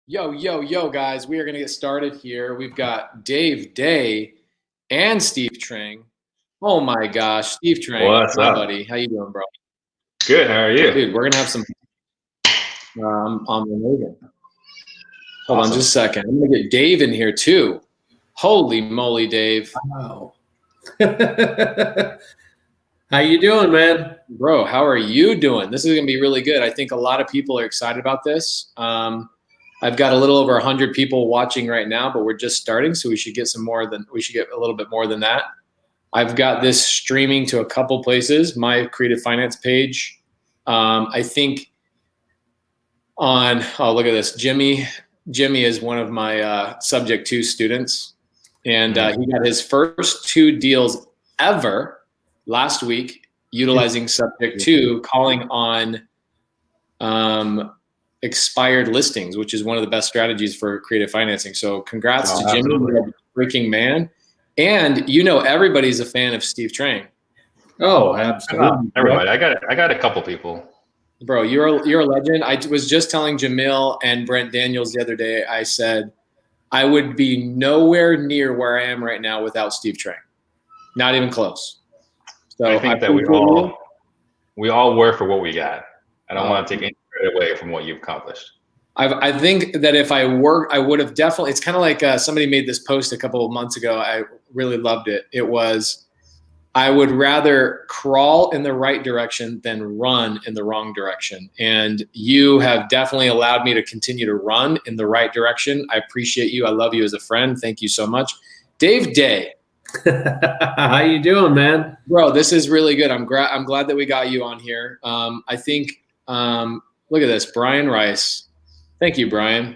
Yo, guys, we are going to get started here. We've got Dave Dey and Steve Trang. Oh my gosh, Steve Trang, What's my up? buddy. How you doing, bro? Good. How are you? Dude, we're going to have some on the movie. Hold on Awesome. just a second. I'm going to get Dave in here too. Holy moly, Dave. Wow. How you doing, man? Bro, how are you doing? This is going to be really good. I think a lot of people are excited about this. I've got a little over 100 people watching right now, but we're just starting, so we should get a little bit more than that. I've got this streaming to a couple places, my creative finance page. I think look at this. Jimmy is one of my subject 2 students, and he got his first 2 deals ever last week utilizing subject 2, calling on expired listings, which is one of the best strategies for creative financing. So congrats to Jimmy, you're a freaking man. And everybody's a fan of Steve Trang. Oh, absolutely. Everybody. I got a couple people. Bro, you're a legend. I was just telling Jamil and Brent Daniels the other day, I said, I would be nowhere near where I am right now without Steve Trang. Not even close. So I think that we all work for what we got. I don't want to take any credit away from what you've accomplished. I think that if I worked, I would have definitely. It's kind of like somebody made this post a couple of months ago. I really loved it. It was, I would rather crawl in the right direction than run in the wrong direction. And you have definitely allowed me to continue to run in the right direction. I appreciate you. I love you as a friend. Thank you so much. Dave Dey. How you doing, man? Bro, this is really good. I'm glad that we got you on here. I think, look at this, Brian Rice. Thank you, Brian.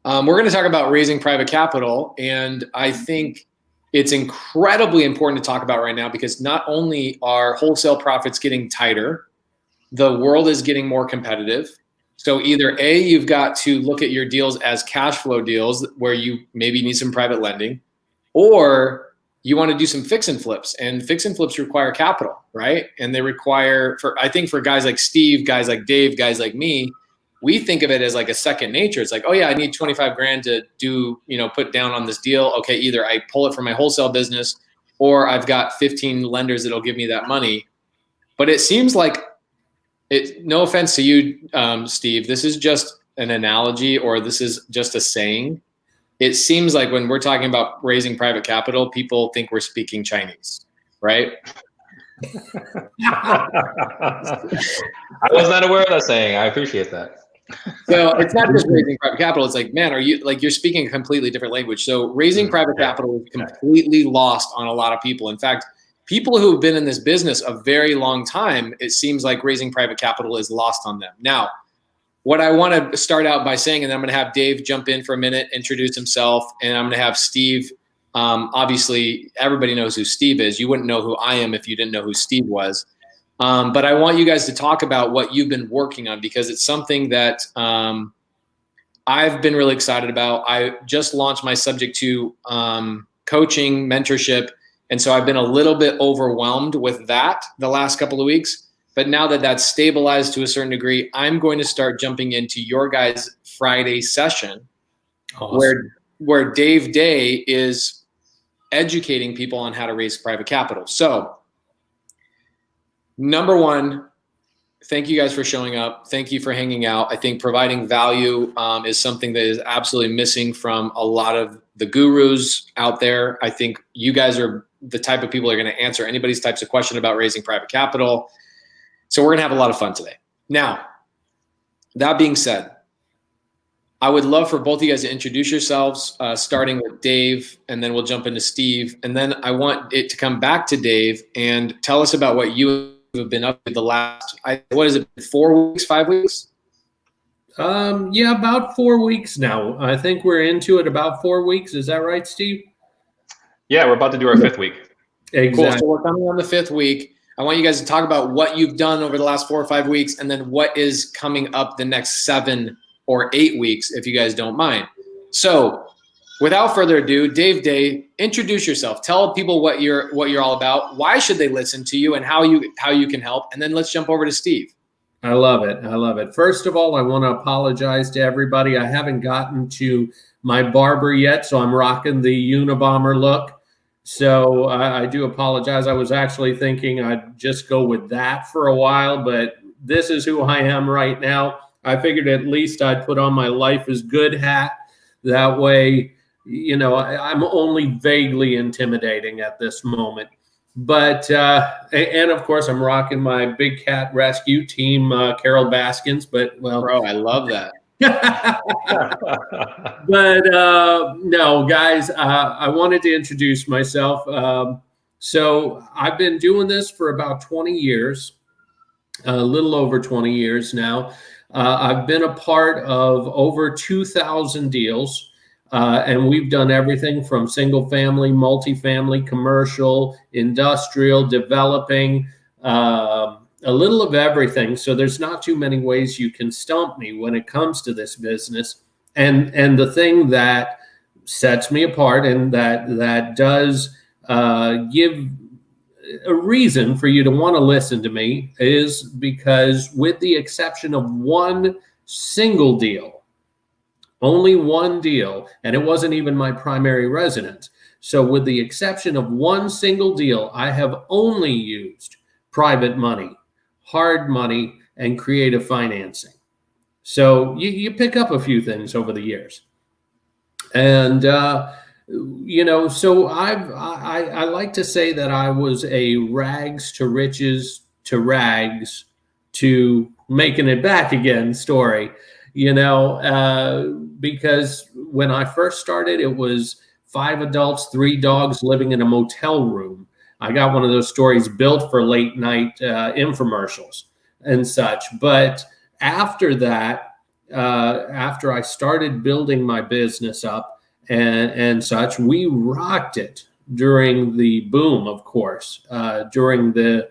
We're going to talk about raising private capital, and I think it's incredibly important to talk about right now because not only are wholesale profits getting tighter, the world is getting more competitive. So either A, you've got to look at your deals as cash flow deals where you maybe need some private lending, or you want to do some fix and flips, and fix and flips require capital, right? And they require, I think for guys like Steve, guys like Dave, guys like me, we think of it as like a second nature. It's like, oh yeah, I need 25 grand to put down on this deal. Okay, either I pull it from my wholesale business or I've got 15 lenders that'll give me that money. But it seems like, no offense to you, Steve, this is just an analogy or this is just a saying. It seems like when we're talking about raising private capital, people think we're speaking Chinese, right? I was not aware of that saying. I appreciate that. So it's not just raising private capital. It's like, man, you're speaking a completely different language. So raising private capital is completely lost on a lot of people. In fact, people who have been in this business a very long time, it seems like raising private capital is lost on them. Now, what I want to start out by saying, and then I'm going to have Dave jump in for a minute, introduce himself, and I'm going to have Steve. Obviously, everybody knows who Steve is. You wouldn't know who I am if you didn't know who Steve was. But I want you guys to talk about what you've been working on because it's something that I've been really excited about. I just launched my subject 2 coaching mentorship, and so I've been a little bit overwhelmed with that the last couple of weeks. But now that that's stabilized to a certain degree, I'm going to start jumping into your guys' Friday session, awesome, where Dave Dey is educating people on how to raise private capital. So, number 1, thank you guys for showing up. Thank you for hanging out. I think providing value is something that is absolutely missing from a lot of the gurus out there. I think you guys are the type of people that are going to answer anybody's types of question about raising private capital. So we're going to have a lot of fun today. Now, that being said, I would love for both of you guys to introduce yourselves, starting with Dave, and then we'll jump into Steve. And then I want it to come back to Dave and tell us about what you have been up to the last, 4 weeks, 5 weeks? Yeah, about 4 weeks now. I think we're into it about 4 weeks. Is that right, Steve? Yeah, we're about to do our 5th week. Exactly. Cool. So we're coming on the 5th week. I want you guys to talk about what you've done over the last 4 or 5 weeks, and then what is coming up the next 7 or 8 weeks, if you guys don't mind. So without further ado, Dave Dey, introduce yourself. Tell people what you're all about. Why should they listen to you and how you can help? And then let's jump over to Steve. I love it. I love it. First of all, I want to apologize to everybody. I haven't gotten to my barber yet, so I'm rocking the Unabomber look. So I do apologize. I was actually thinking I'd just go with that for a while, but this is who I am right now. I figured at least I'd put on my life is good hat. That way, I'm only vaguely intimidating at this moment. But and of course, I'm rocking my Big Cat Rescue team, Carol Baskins. But well, Bro, I love that. but no, guys, I wanted to introduce myself. So I've been doing this for about 20 years, a little over 20 years now. I've been a part of over 2,000 deals. And we've done everything from single family, multifamily, commercial, industrial, developing, a little of everything. So there's not too many ways you can stump me when it comes to this business. And the thing that sets me apart and that does give a reason for you to want to listen to me is because, with the exception of one single deal, only one deal, and it wasn't even my primary residence. So with the exception of one single deal, I have only used private money, hard money, and creative financing. So you pick up a few things over the years. And, so I like to say that I was a rags to riches to rags to making it back again story. Because when I first started, it was 5 adults, 3 dogs living in a motel room. I got one of those stories built for late night infomercials and such. But after that, after I started building my business up and such, we rocked it during the boom, of course, during the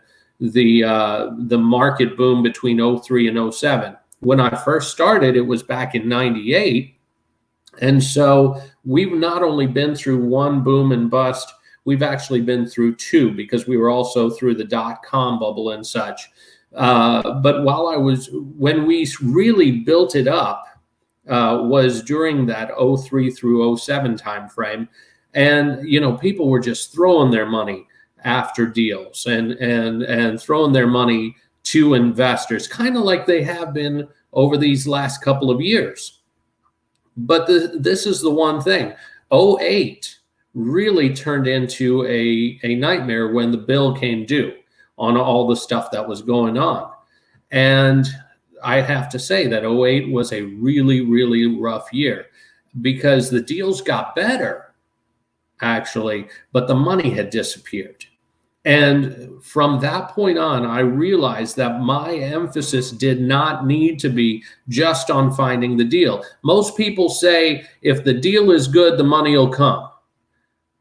market boom between 03 and 07. When I first started, it was back in 98. And so we've not only been through one boom and bust, we've actually been through 2, because we were also through the .com bubble and such. But when we really built it up, was during that 03 through 07 timeframe. And, people were just throwing their money after deals and throwing their money to investors, kind of like they have been over these last couple of years. But this is the one thing. 08 really turned into a nightmare when the bill came due on all the stuff that was going on. And I have to say that 08 was a really, really rough year, because the deals got better, actually, but the money had disappeared. And from that point on, I realized that my emphasis did not need to be just on finding the deal. Most people say, if the deal is good, the money will come.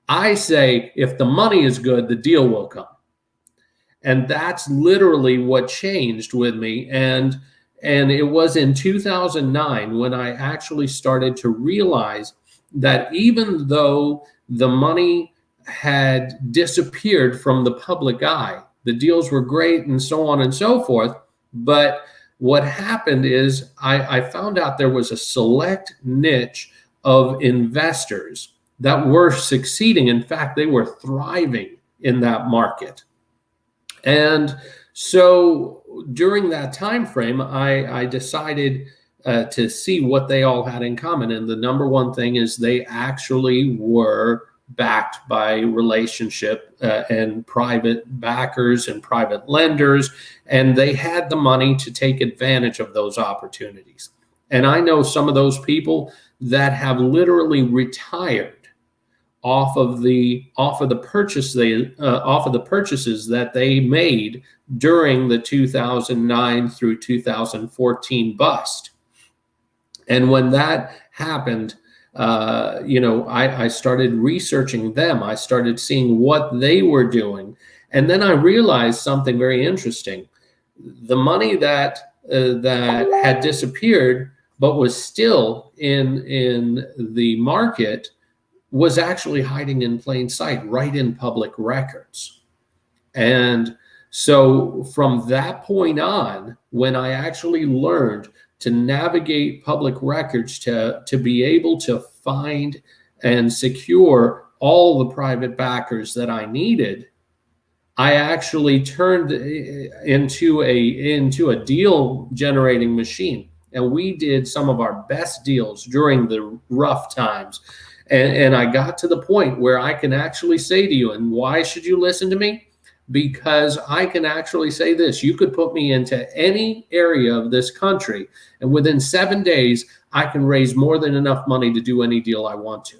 I say, if the money is good, the deal will come. And that's literally what changed with me. And it was in 2009 when I actually started to realize that even though the money had disappeared from the public eye, the deals were great and so on and so forth, but what happened is I found out there was a select niche of investors that were succeeding. In fact, they were thriving in that market. And so during that time frame, I decided to see what they all had in common. And the number one thing is they actually were backed by relationship and private backers and private lenders, and they had the money to take advantage of those opportunities. And I know some of those people that have literally retired off of the purchases that they made during the 2009 through 2014 bust. And when that happened, I started researching them. I started seeing what they were doing. And then I realized something very interesting. The money that had disappeared, but was still in the market, was actually hiding in plain sight, right in public records. And So from that point on, when I actually learned to navigate public records to be able to find and secure all the private backers that I needed, I actually turned into a deal generating machine. And we did some of our best deals during the rough times. And I got to the point where I can actually say to you, and why should you listen to me? Because I can actually say this: you could put me into any area of this country, and within 7 days, I can raise more than enough money to do any deal I want to.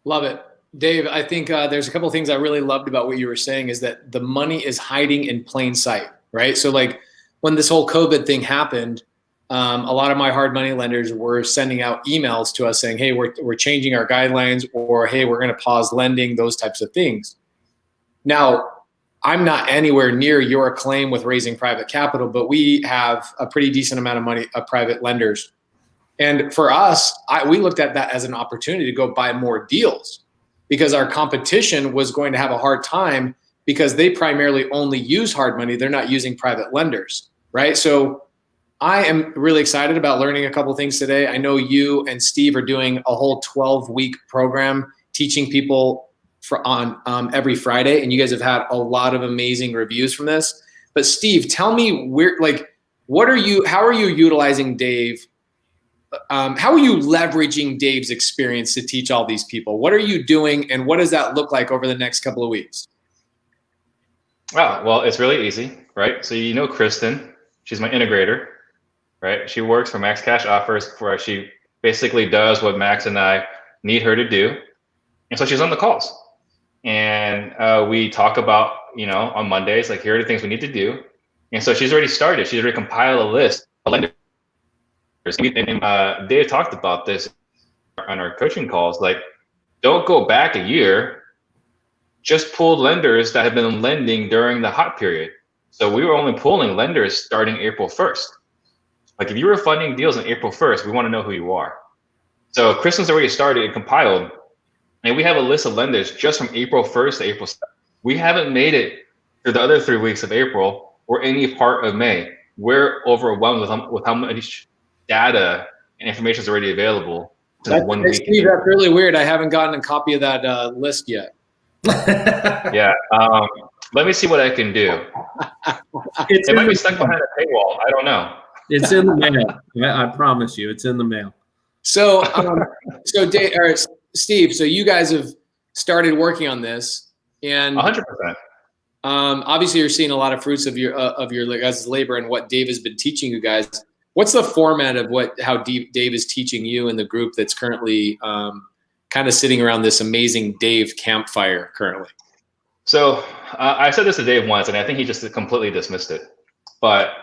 Love it. Dave, I think there's a couple of things I really loved about what you were saying is that the money is hiding in plain sight, right? So like when this whole COVID thing happened, a lot of my hard money lenders were sending out emails to us saying, hey, we're changing our guidelines, or hey, we're going to pause lending, those types of things. Now, I'm not anywhere near your claim with raising private capital, but we have a pretty decent amount of money of private lenders. And for us, we looked at that as an opportunity to go buy more deals, because our competition was going to have a hard time because they primarily only use hard money. They're not using private lenders, right? So I am really excited about learning a couple of things today. I know you and Steve are doing a whole 12-week program teaching people on every Friday, and you guys have had a lot of amazing reviews from this. But Steve, tell me how are you utilizing Dave? How are you leveraging Dave's experience to teach all these people? What are you doing, and what does that look like over the next couple of weeks? Well, it's really easy, right? So you know Kristen, she's my integrator, right? She works for Max Cash Offers, where she basically does what Max and I need her to do. And so she's on the calls. And we talk about, on Mondays, like, here are the things we need to do. And so she's already started. She's already compiled a list of lenders. And Dave talked about this on our coaching calls. Like, don't go back a year. Just pull lenders that have been lending during the hot period. So we were only pulling lenders starting April 1st. Like, if you were funding deals on April 1st, we want to know who you are. So Kristen's already started and compiled, and we have a list of lenders just from April 1st to April 2nd. We haven't made it through the other 3 weeks of April or any part of May. We're overwhelmed with how much data and information is already available. Steve, that's really weird. I haven't gotten a copy of that list yet. Yeah. Let me see what I can do. It might be stuck behind a paywall. I don't know. It's in the mail. I promise you, it's in the mail. So, Dave, or Steve, so you guys have started working on this, and 100%. Obviously, you're seeing a lot of fruits of your guys' labor and what Dave has been teaching you guys. What's the format of how Dave is teaching you and the group that's currently kind of sitting around this amazing Dave campfire currently? So I said this to Dave once, and I think he just completely dismissed it. But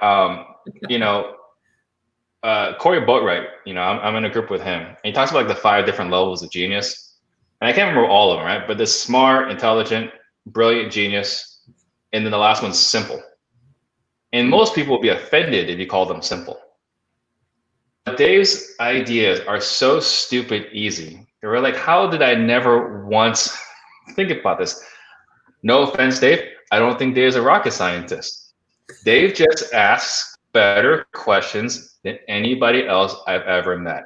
Corey Boatwright, I'm in a group with him, and he talks about like the 5 different levels of genius, and I can't remember all of them, right? But this smart, intelligent, brilliant, genius, and then the last one's simple. And most people will be offended if you call them simple. But Dave's ideas are so stupid easy. They were like, how did I never once think about this? No offense, Dave. I don't think Dave's a rocket scientist. Dave just asks better questions than anybody else I've ever met.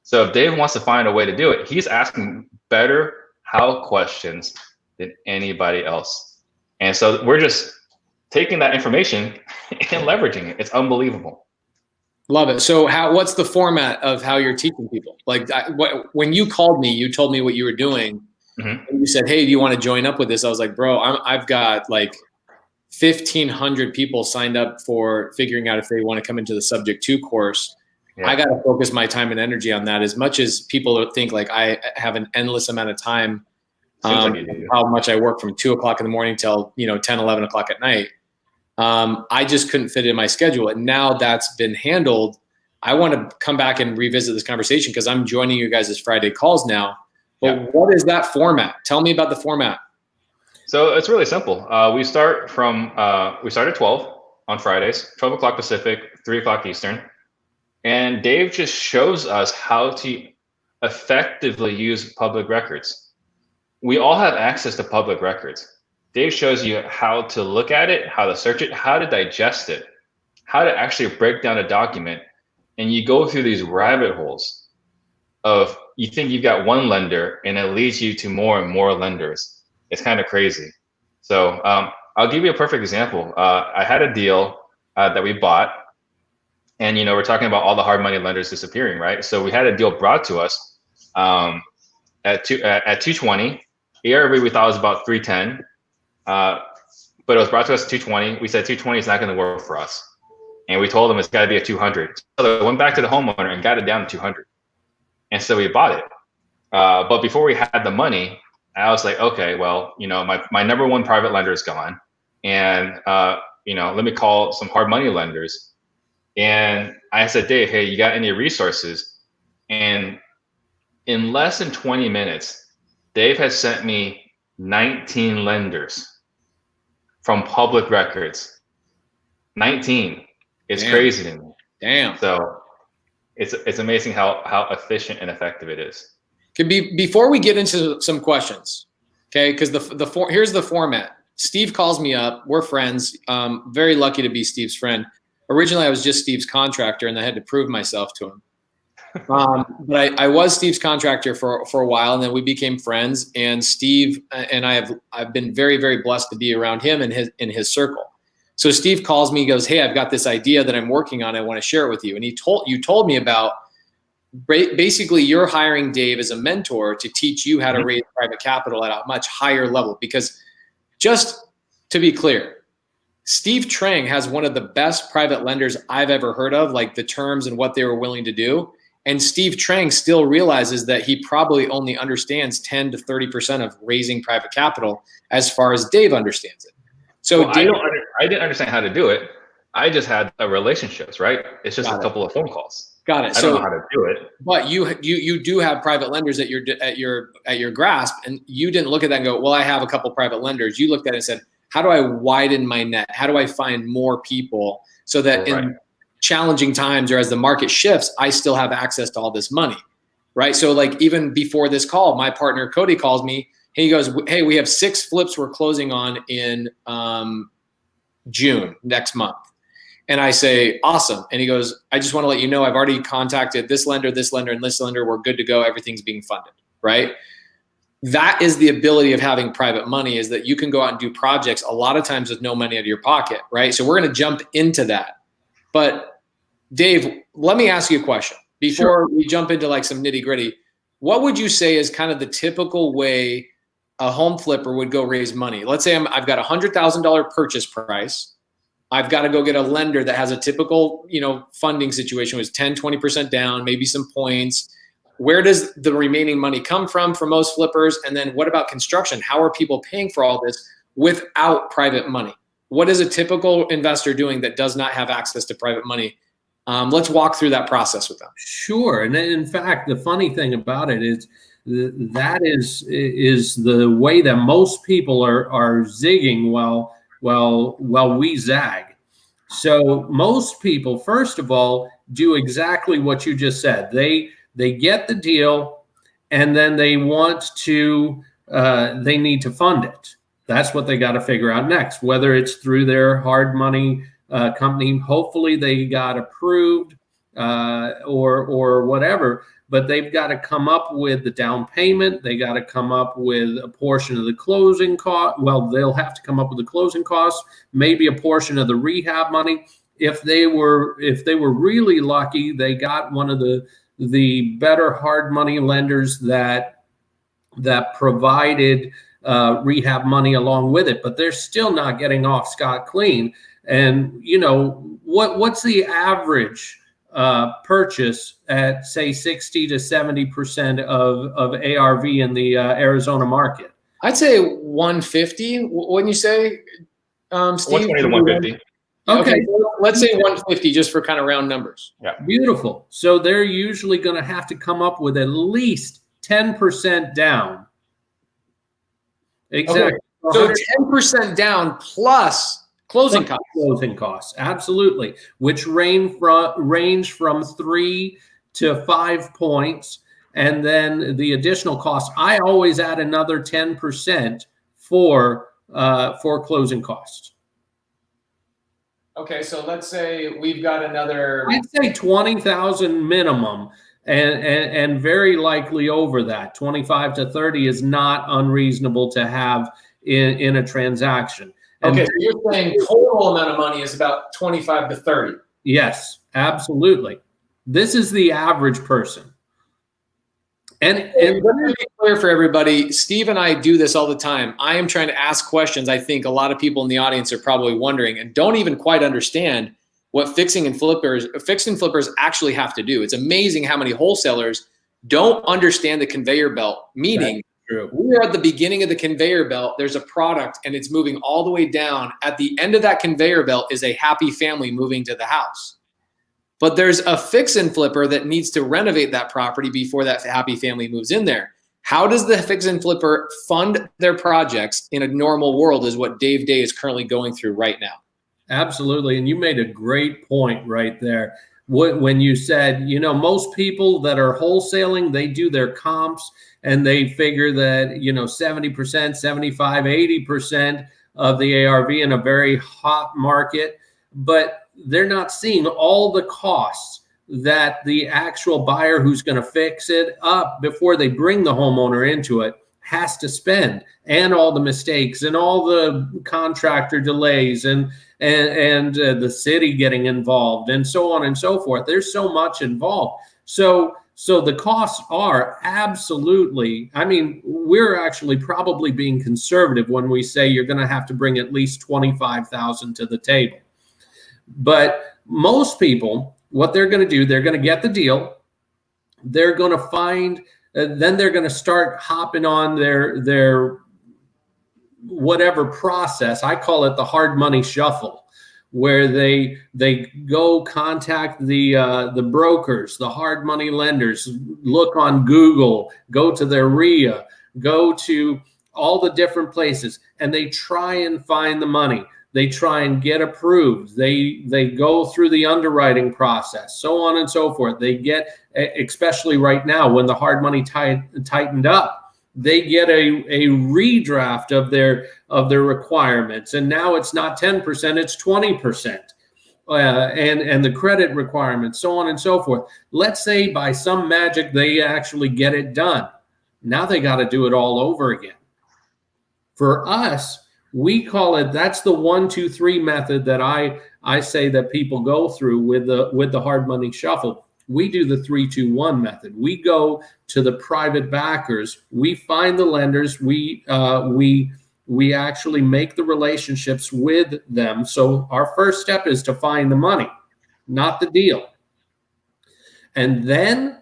So if Dave wants to find a way to do it, he's asking better how questions than anybody else. And so we're just taking that information and leveraging it. It's unbelievable. Love it. So what's the format of how you're teaching people? Like when you called me, you told me what you were doing. Mm-hmm. And you said, hey, do you want to join up with this? I was like, bro, I've got like 1,500 people signed up for figuring out if they want to come into the Subject 2 course. Yeah. I got to focus my time and energy on that. As much as people think like I have an endless amount of time, how much I work from 2 o'clock in the morning till 10, 11 o'clock at night. I just couldn't fit it in my schedule. And now that's been handled. I want to come back and revisit this conversation because I'm joining you guys' Friday calls now. But What is that format? Tell me about the format. So it's really simple. We start at 12 on Fridays, 12 o'clock Pacific, 3 o'clock Eastern. And Dave just shows us how to effectively use public records. we all have access to public records. Dave shows you how to look at it, how to search it, how to digest it, how to actually break down a document. And you go through these rabbit holes of, you think you've got one lender and it leads you to more and more lenders. It's kind of crazy. So I'll give you a perfect example. I had a deal that we bought, and we're talking about all the hard money lenders disappearing, right? So we had a deal brought to us at 220. ARV we thought was about 310, but it was brought to us at 220. We said 220 is not going to work for us, and we told them it's got to be at 200. So they went back to the homeowner and got it down to 200, and so we bought it. But before we had the money, I was like, okay, well, my number one private lender is gone, and let me call some hard money lenders. And I said, Dave, hey, you got any resources? And in less than 20 minutes, Dave has sent me 19 lenders from public records. 19. It's crazy to me. Damn. So it's amazing how efficient and effective it is. Before we get into some questions, okay? Because here's the format. Steve calls me up. We're friends. Very lucky to be Steve's friend. Originally, I was just Steve's contractor, and I had to prove myself to him. But I was Steve's contractor for a while, and then we became friends. And Steve and I've been very, very blessed to be around him and in his circle. So Steve calls me, he goes, "Hey, I've got this idea that I'm working on. I want to share it with you." And you told me about basically you're hiring Dave as a mentor to teach you how to raise private capital at a much higher level. Because just to be clear, Steve Trang has one of the best private lenders I've ever heard of, like the terms and what they were willing to do. And Steve Trang still realizes that he probably only understands 10 to 30% of raising private capital as far as Dave understands it. So I didn't understand how to do it. I just had relationships, right? It's just a couple of phone calls. Got it. I don't know how to do it. But you do have private lenders at your grasp, and you didn't look at that and go, well, I have a couple private lenders. You looked at it and said, how do I widen my net? How do I find more people so that in challenging times or as the market shifts, I still have access to all this money, right? So like even before this call, my partner Cody calls me. He goes, "Hey, we have 6 flips we're closing on in June next month." And I say, "Awesome." And he goes, "I just want to let you know I've already contacted this lender, and this lender. We're good to go. Everything's being funded," right? That is the ability of having private money, is that you can go out and do projects a lot of times with no money out of your pocket, right? So we're going to jump into that. But Dave, let me ask you a question before we jump into like some nitty gritty. What would you say is kind of the typical way a home flipper would go raise money? Let's say I've got $100,000 purchase price. I've got to go get a lender that has a typical, funding situation with 10, 20% down, maybe some points. Where does the remaining money come from for most flippers? And then what about construction? How are people paying for all this without private money? What is a typical investor doing that does not have access to private money? Let's walk through that process with them. Sure. And in fact, the funny thing about it is that is the way that most people are zigging while we zag. So most people, first of all, do exactly what you just said. They get the deal, and then they want to they need to fund it. That's what they got to figure out next, whether it's through their hard money company. Hopefully they got approved or whatever, but they've got to come up with the down payment. They got to come up with a portion of the closing cost. Well, they'll have to come up with the closing costs, maybe a portion of the rehab money. If they were really lucky, they got one of the better hard money lenders that provided rehab money along with it, but they're still not getting off scot clean. And what's the average purchase at, say, 60 to 70% of ARV in the Arizona market? I'd say 150. Wouldn't you say, Steve? 120 to 150. Okay, let's say 150 just for kind of round numbers. Yeah. Beautiful. So they're usually going to have to come up with at least 10% down. Exactly. Okay. So 10% down plus closing costs. Closing costs, absolutely, which range from 3 to 5 points. And then the additional cost, I always add another 10% for closing costs. Okay, so let's say we've got another. I'd say 20,000 minimum, and very likely over that. 25 to 30 is not unreasonable to have in a transaction. And okay, so you're saying total amount of money is about 25 to 30. Yes, absolutely. This is the average person. And let me be clear for everybody, Steve and I do this all the time. I am trying to ask questions I think a lot of people in the audience are probably wondering and don't even quite understand what fix and flippers actually have to do. It's amazing how many wholesalers don't understand the conveyor belt, meaning we are at the beginning of the conveyor belt. There's a product and it's moving all the way down. At the end of that conveyor belt is a happy family moving to the house. But there's a fix and flipper that needs to renovate that property before that happy family moves in there. How does the fix and flipper fund their projects in a normal world is what Dave Dey is currently going through right now. Absolutely. And you made a great point right there. When you said, most people that are wholesaling, they do their comps and they figure that, 70%, 75, 80% of the ARV in a very hot market, but they're not seeing all the costs that the actual buyer who's going to fix it up before they bring the homeowner into it has to spend, and all the mistakes and all the contractor delays and the city getting involved and so on and so forth. There's so much involved. So the costs are absolutely, we're actually probably being conservative when we say you're going to have to bring at least 25,000 to the table. But most people, what they're going to do, they're going to get the deal. They're going to find, then they're going to start hopping on their whatever process. I call it the hard money shuffle, where they go contact the brokers, the hard money lenders, look on Google, go to their RIA, go to all the different places, and they try and find the money. They try and get approved. They go through the underwriting process, so on and so forth. They get, especially right now when the hard money tightened up, they get a redraft of their requirements, and now it's not 10%, it's 20%, and the credit requirements, so on and so forth. Let's say by some magic they actually get it done. Now they got to do it all over again. For us, we call it, that's the 1, 2, 3 method that I say that people go through with the hard money shuffle. We do the 3, 2, 1 method. We go to the private backers. We find the lenders. We actually make the relationships with them. So our first step is to find the money, not the deal. And then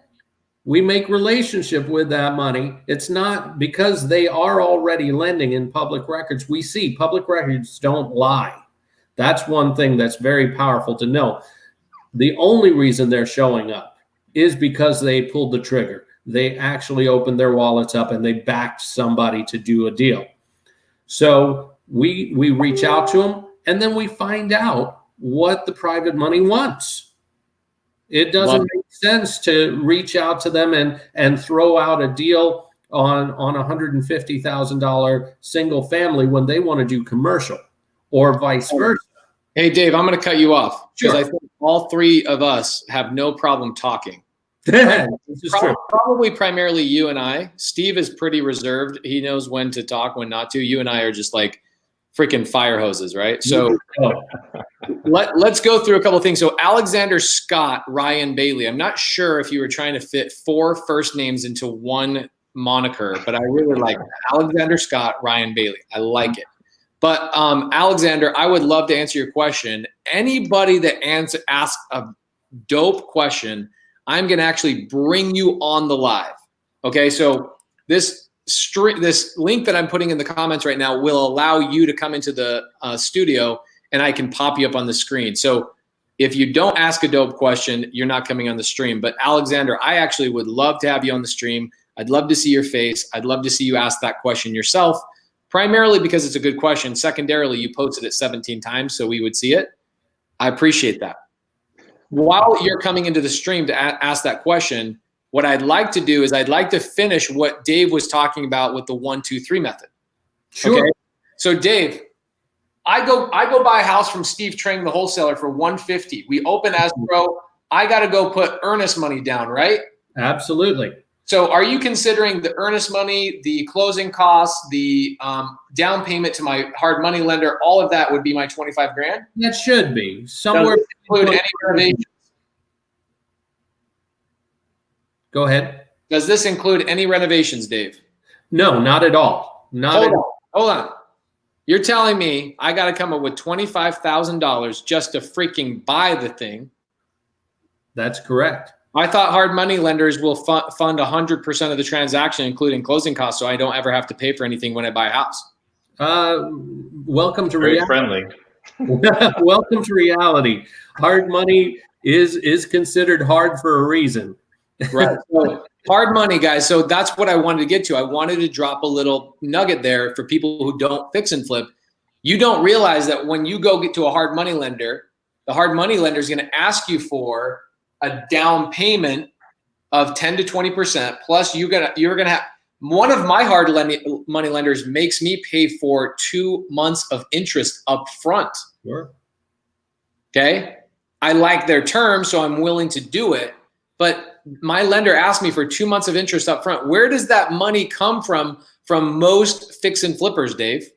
we make relationship with that money. It's not because they are already lending in public records. We see public records don't lie. That's one thing that's very powerful to know. The only reason they're showing up is because they pulled the trigger. They actually opened their wallets up and they backed somebody to do a deal. So we reach out to them, and then we find out what the private money wants. It doesn't make sense to reach out to them and throw out a deal on $150,000 single family when they want to do commercial, or vice versa. Hey, Dave, I'm going to cut you off because Sure. I think all three of us have no problem talking. This is true. Probably primarily you and I. Steve is pretty reserved. He knows when to talk, when not to. You and I are just like freaking fire hoses, right? So let's go through a couple of things. So Alexander Scott, Ryan Bailey. I'm not sure if you were trying to fit 4 first names into one moniker, but I really like that. Alexander Scott, Ryan Bailey. I like it. But Alexander, I would love to answer your question. Anybody that asks a dope question, I'm going to actually bring you on the live. Okay, so this link that I'm putting in the comments right now will allow you to come into the studio, and I can pop you up on the screen. So if you don't ask a dope question, you're not coming on the stream. But Alexander, I actually would love to have you on the stream. I'd love to see your face. I'd love to see you ask that question yourself, primarily because it's a good question. Secondarily, you posted it 17 times, so we would see it. I appreciate that. While you're coming into the stream to ask that question, What I'd like to do is I'd like to finish what Dave was talking about with the 1, 2, 3 method. Sure. Okay? So Dave, I go buy a house from Steve Trang, the wholesaler, for $150. We open escrow. I got to go put earnest money down, right? Absolutely. So are you considering the earnest money, the closing costs, the down payment to my hard money lender, all of that would be my 25 grand? That should be somewhere. Does this include any renovations? Go ahead. Does this include any renovations, Dave? No, not at all. Hold on. You're telling me I got to come up with $25,000 just to freaking buy the thing? That's correct. I thought hard money lenders will fund 100% of the transaction, including closing costs, so I don't ever have to pay for anything when I buy a house. Welcome to Very reality. friendly. Welcome to reality. Hard money is considered hard for a reason. Right. So hard money, guys. So that's what I wanted to get to. I wanted to drop a little nugget there for people who don't fix and flip. You don't realize that when you go get to a hard money lender, the hard money lender is going to ask you for a down payment of 10 to 20%. Plus you're gonna have one of my hard money lenders makes me pay for 2 months of interest up front. Sure. Okay. I like their terms, so I'm willing to do it. But my lender asked me for 2 months of interest up front. Where does that money come from most fix and flippers, Dave?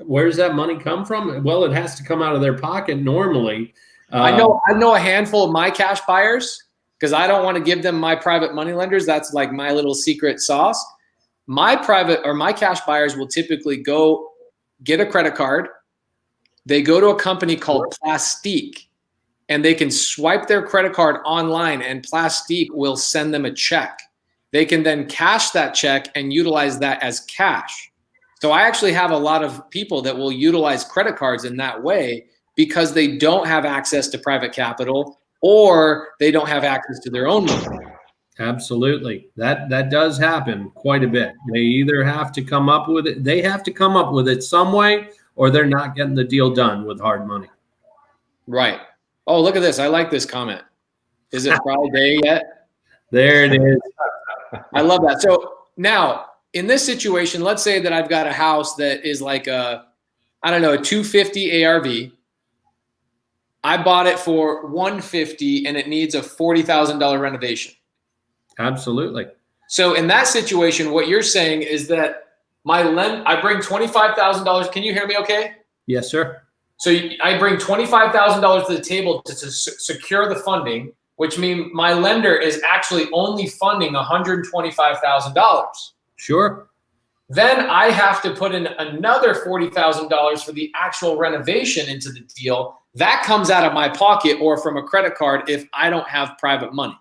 Where does that money come from? Well, it has to come out of their pocket normally. I know a handful of my cash buyers because I don't want to give them my private money lenders. That's like my little secret sauce. My cash buyers will typically go get a credit card. They go to a company called Plastique, and they can swipe their credit card online, and Plastique will send them a check. They can then cash that check and utilize that as cash. So I actually have a lot of people that will utilize credit cards in that way because they don't have access to private capital or they don't have access to their own money. Absolutely. That does happen quite a bit. They either have to come up with it, they have to come up with it some way, or they're not getting the deal done with hard money. Right. Oh, look at this. I like this comment. Is it Friday yet? There it is. I love that. So now in this situation, let's say that I've got a house that is like a 250 ARV. I bought it for $150 and it needs a $40,000 renovation. Absolutely. So in that situation, what you're saying is that I bring $25,000. Can you hear me okay? Yes, sir. So I bring $25,000 to the table to secure the funding, which means my lender is actually only funding $125,000. Sure. Then I have to put in another $40,000 for the actual renovation into the deal. That comes out of my pocket or from a credit card if I don't have private money.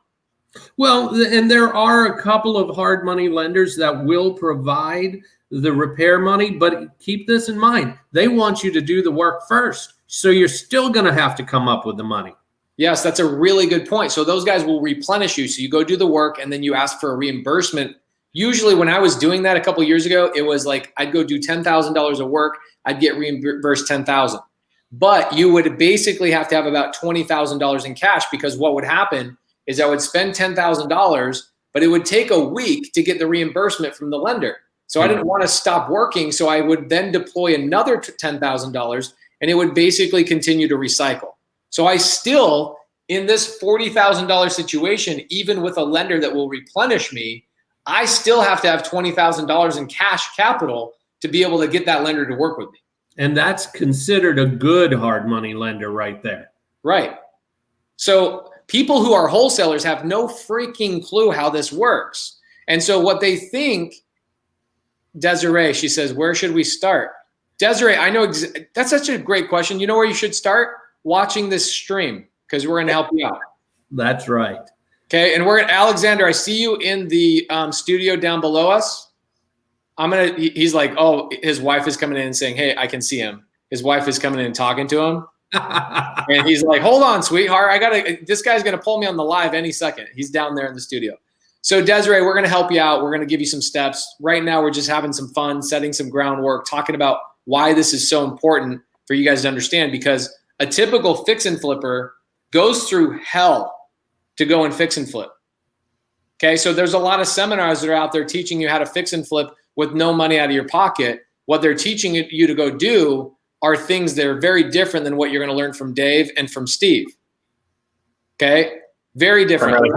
Well, and there are a couple of hard money lenders that will provide the repair money, but keep this in mind. They want you to do the work first. So you're still going to have to come up with the money. Yes, that's a really good point. So those guys will replenish you. So you go do the work and then you ask for a reimbursement. Usually when I was doing that a couple of years ago, it was like I'd go do $10,000 of work. I'd get reimbursed $10,000. But you would basically have to have about $20,000 in cash because what would happen is I would spend $10,000, but it would take a week to get the reimbursement from the lender. So I didn't want to stop working. So I would then deploy another $10,000 and it would basically continue to recycle. So I still, in this $40,000 situation, even with a lender that will replenish me, I still have to have $20,000 in cash capital to be able to get that lender to work with me. And that's considered a good hard money lender right there. Right. So people who are wholesalers have no freaking clue how this works. And so what they think, Desiree, she says, where should we start? Desiree, I know that's such a great question. You know where you should start? Watching this stream, because we're going to help you out. That's right. Okay. And Alexander, I see you in the studio down below us. He's like, oh, his wife is coming in and saying, hey, I can see him. His wife is coming in and talking to him. And he's like, hold on, sweetheart. This guy's going to pull me on the live any second. He's down there in the studio. So Desiree, we're going to help you out. We're going to give you some steps. Right now, we're just having some fun, setting some groundwork, talking about why this is so important for you guys to understand, because a typical fix and flipper goes through hell to go and fix and flip. Okay, so there's a lot of seminars that are out there teaching you how to fix and flip with no money out of your pocket. What they're teaching you to go do are things that are very different than what you're going to learn from Dave and from Steve. Okay, very different.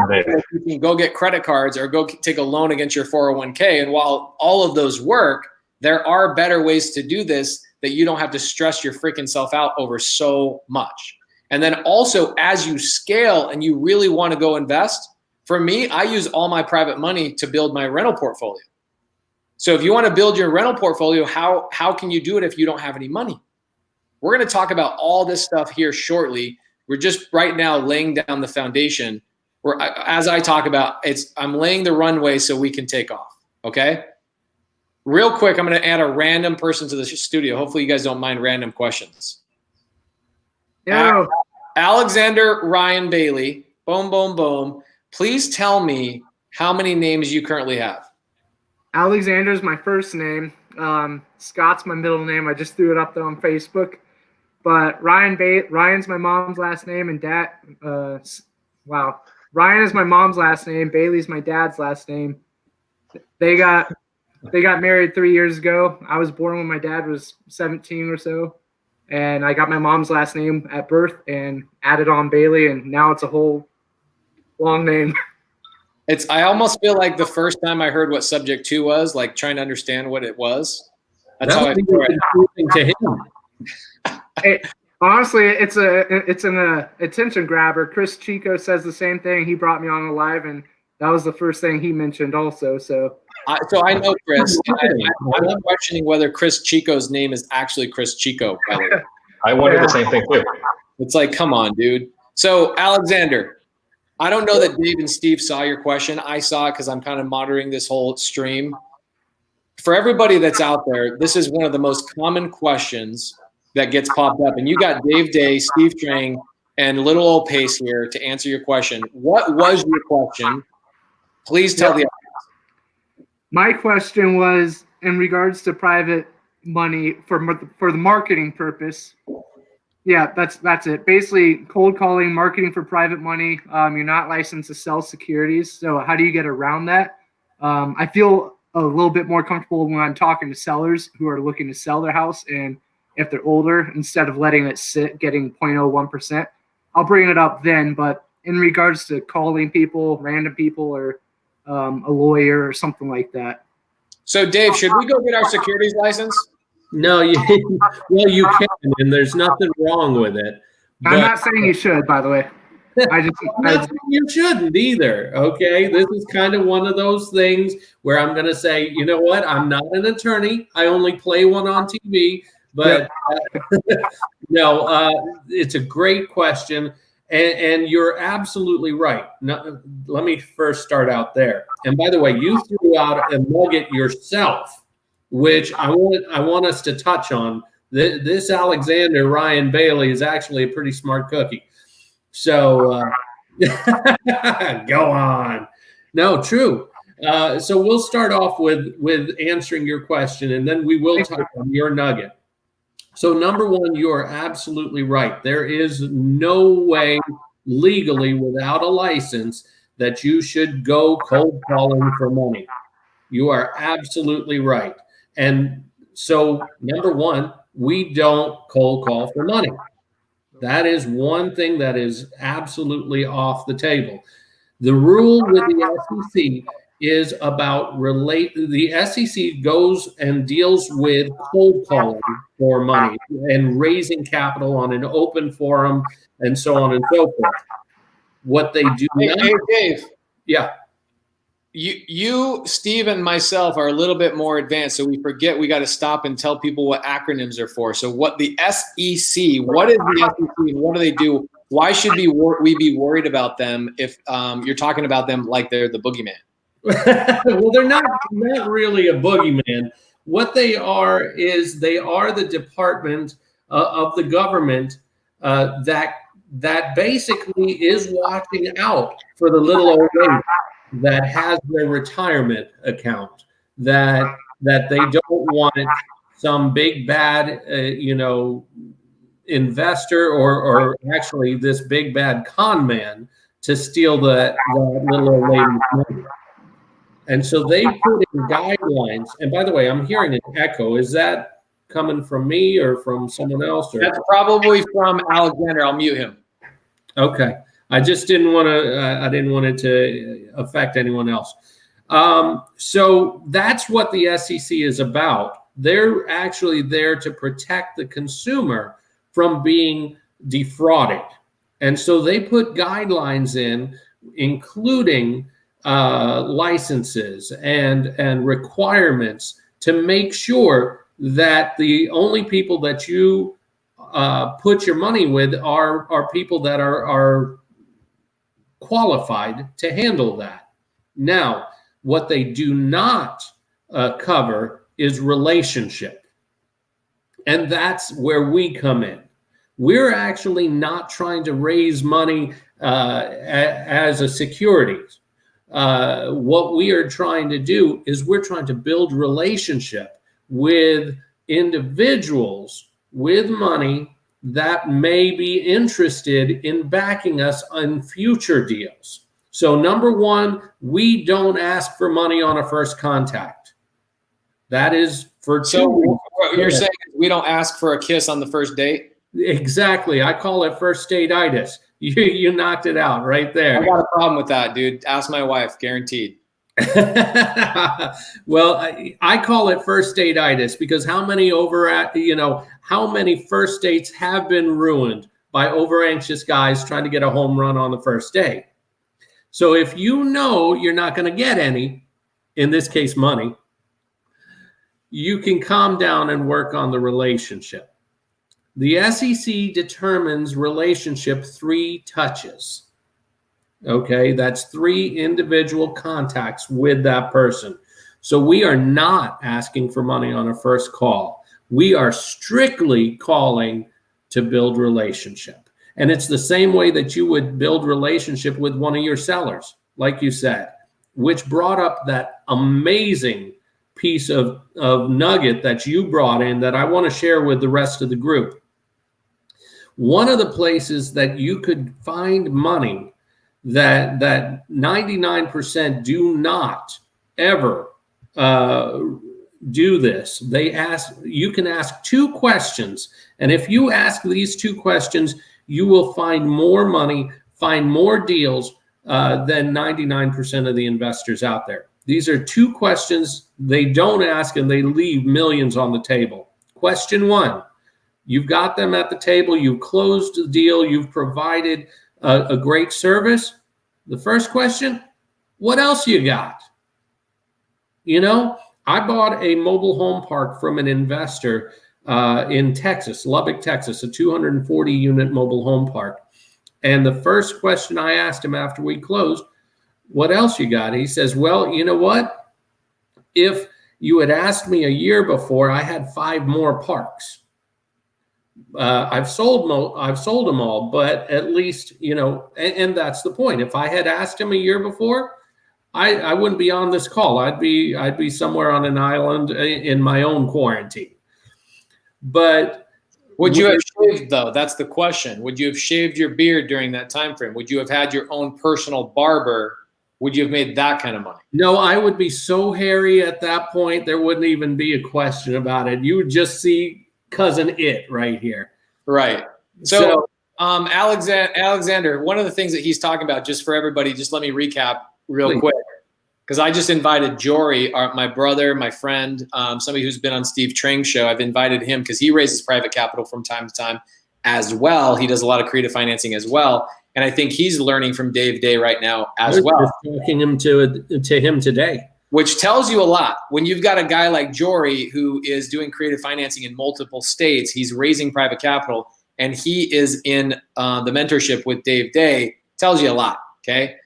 Go get credit cards or go take a loan against your 401k. And while all of those work, there are better ways to do this that you don't have to stress your freaking self out over so much. And then also, as you scale and you really want to go invest, for me, I use all my private money to build my rental portfolio. So if you want to build your rental portfolio, how can you do it if you don't have any money? We're going to talk about all this stuff here shortly. We're just right now laying down the foundation. As I talk about, I'm laying the runway so we can take off, okay? Real quick, I'm going to add a random person to the studio. Hopefully you guys don't mind random questions. Yeah. Alexander Ryan Bailey, boom, boom, boom. Please tell me how many names you currently have. Alexander's my first name. Scott's my middle name. I just threw it up there on Facebook. But Ryan's my mom's last name, and Ryan is my mom's last name. Bailey's my dad's last name. They got married 3 years ago. I was born when my dad was 17 or so, and I got my mom's last name at birth and added on Bailey, and now it's a whole long name. I almost feel like the first time I heard what subject 2 was, like trying to understand what it was. That's how I feel right now. To him. Honestly, it's an attention grabber. Chris Chico says the same thing. He brought me on the live, and that was the first thing he mentioned also. So I know Chris. I'm questioning whether Chris Chico's name is actually Chris Chico, by the way. I wondered the same thing too. It's like, come on, dude. So Alexander, I don't know that Dave and Steve saw your question. I saw it because I'm kind of monitoring this whole stream. For everybody that's out there, this is one of the most common questions that gets popped up. And you got Dave Dey, Steve Trang, and little old Pace here to answer your question. What was your question? Please tell the audience. My question was in regards to private money for the marketing purpose. Yeah, that's it. Basically, cold calling, marketing for private money. You're not licensed to sell securities. So how do you get around that? I feel a little bit more comfortable when I'm talking to sellers who are looking to sell their house, and if they're older, instead of letting it sit, getting 0.01%, I'll bring it up then. But in regards to calling people, random people, or a lawyer or something like that. So, Dave, should we go get our securities license? No, you can, and there's nothing wrong with it. I'm not saying you should, by the way. I'm not saying you shouldn't either, okay? This is kind of one of those things where I'm going to say, you know what? I'm not an attorney. I only play one on TV. But no, it's a great question, and you're absolutely right. Now, let me first start out there. And by the way, you threw out a nugget yourself, which I want us to touch on. This Alexander Ryan Bailey is actually a pretty smart cookie. So go on. No, true. So we'll start off with answering your question, and then we will touch on your nugget. So number one, you are absolutely right. There is no way legally without a license that you should go cold calling for money. You are absolutely right. And so number one, we don't cold call for money. That is one thing that is absolutely off the table. The rule with the SEC is about the SEC goes and deals with cold calling for money and raising capital on an open forum and so on and so forth. What they do Dave. Yeah. You, Steve, and myself are a little bit more advanced, so we forget we got to stop and tell people what acronyms are for. So what the SEC, what is the SEC and what do they do? Why should we be worried about them if you're talking about them like they're the boogeyman? Well, they're not really a boogeyman. What they are is they are the department of the government that basically is watching out for the little old lady that has their retirement account, that they don't want some big bad investor or actually this big bad con man to steal that little old lady's money. And so they put in guidelines. And by the way, I'm hearing an echo. Is that coming from me or from someone else? Or? That's probably from Alexander. I'll mute him. Okay. I just didn't want to, I didn't want it to affect anyone else. So that's what the SEC is about. They're actually there to protect the consumer from being defrauded. And so they put guidelines in, including licenses and requirements to make sure that the only people that you put your money with are people that are qualified to handle that. Now, what they do not cover is relationship. And that's where we come in. We're actually not trying to raise money as a securities. What we are trying to do is we're trying to build relationship with individuals with money that may be interested in backing us on future deals. So number one, we don't ask for money on a first contact. That is for So what you're saying is we don't ask for a kiss on the first date? Exactly. I call it first date-itis. You knocked it out right there. I got a problem with that, dude. Ask my wife, guaranteed. Well, I call it first date-itis because how many first dates have been ruined by over-anxious guys trying to get a home run on the first date? So if you know you're not going to get any, in this case, money, you can calm down and work on the relationship. The SEC determines relationship 3 touches. Okay, that's 3 individual contacts with that person. So we are not asking for money on a first call. We are strictly calling to build relationship. And it's the same way that you would build relationship with one of your sellers, like you said, which brought up that amazing piece of nugget that you brought in that I want to share with the rest of the group. One of the places that you could find money that 99% do not ever do this. You can ask 2 questions. And if you ask these 2 questions, you will find more money, find more deals than 99% of the investors out there. These are 2 questions they don't ask and they leave millions on the table. Question 1, you've got them at the table, you've closed the deal, you've provided a great service. The first question, what else you got? You know, I bought a mobile home park from an investor in Texas, Lubbock, Texas, a 240-unit mobile home park. And the first question I asked him after we closed, what else you got? He says, well, you know what? If you had asked me a year before, I had 5 more parks. I've sold them all, but at least, you know, and that's the point. If I had asked him a year before, I wouldn't be on this call. I'd be somewhere on an island in my own quarantine. But would you have shaved, though? That's the question. Would you have shaved your beard during that time frame? Would you have had your own personal barber? Would you have made that kind of money? No, I would be so hairy at that point, there wouldn't even be a question about it. You would just see cousin it right here. Right. So Alexander, one of the things that he's talking about, just for everybody, just let me recap real quick. Because I just invited Jory, my brother, my friend, somebody who's been on Steve Trang's show. I've invited him because he raises private capital from time to time as well. He does a lot of creative financing as well. And I think he's learning from Dave Dey right now as well. Just talking him to him today. Which tells you a lot. When you've got a guy like Jory who is doing creative financing in multiple states, he's raising private capital, and he is in the mentorship with Dave Dey, tells you a lot, okay?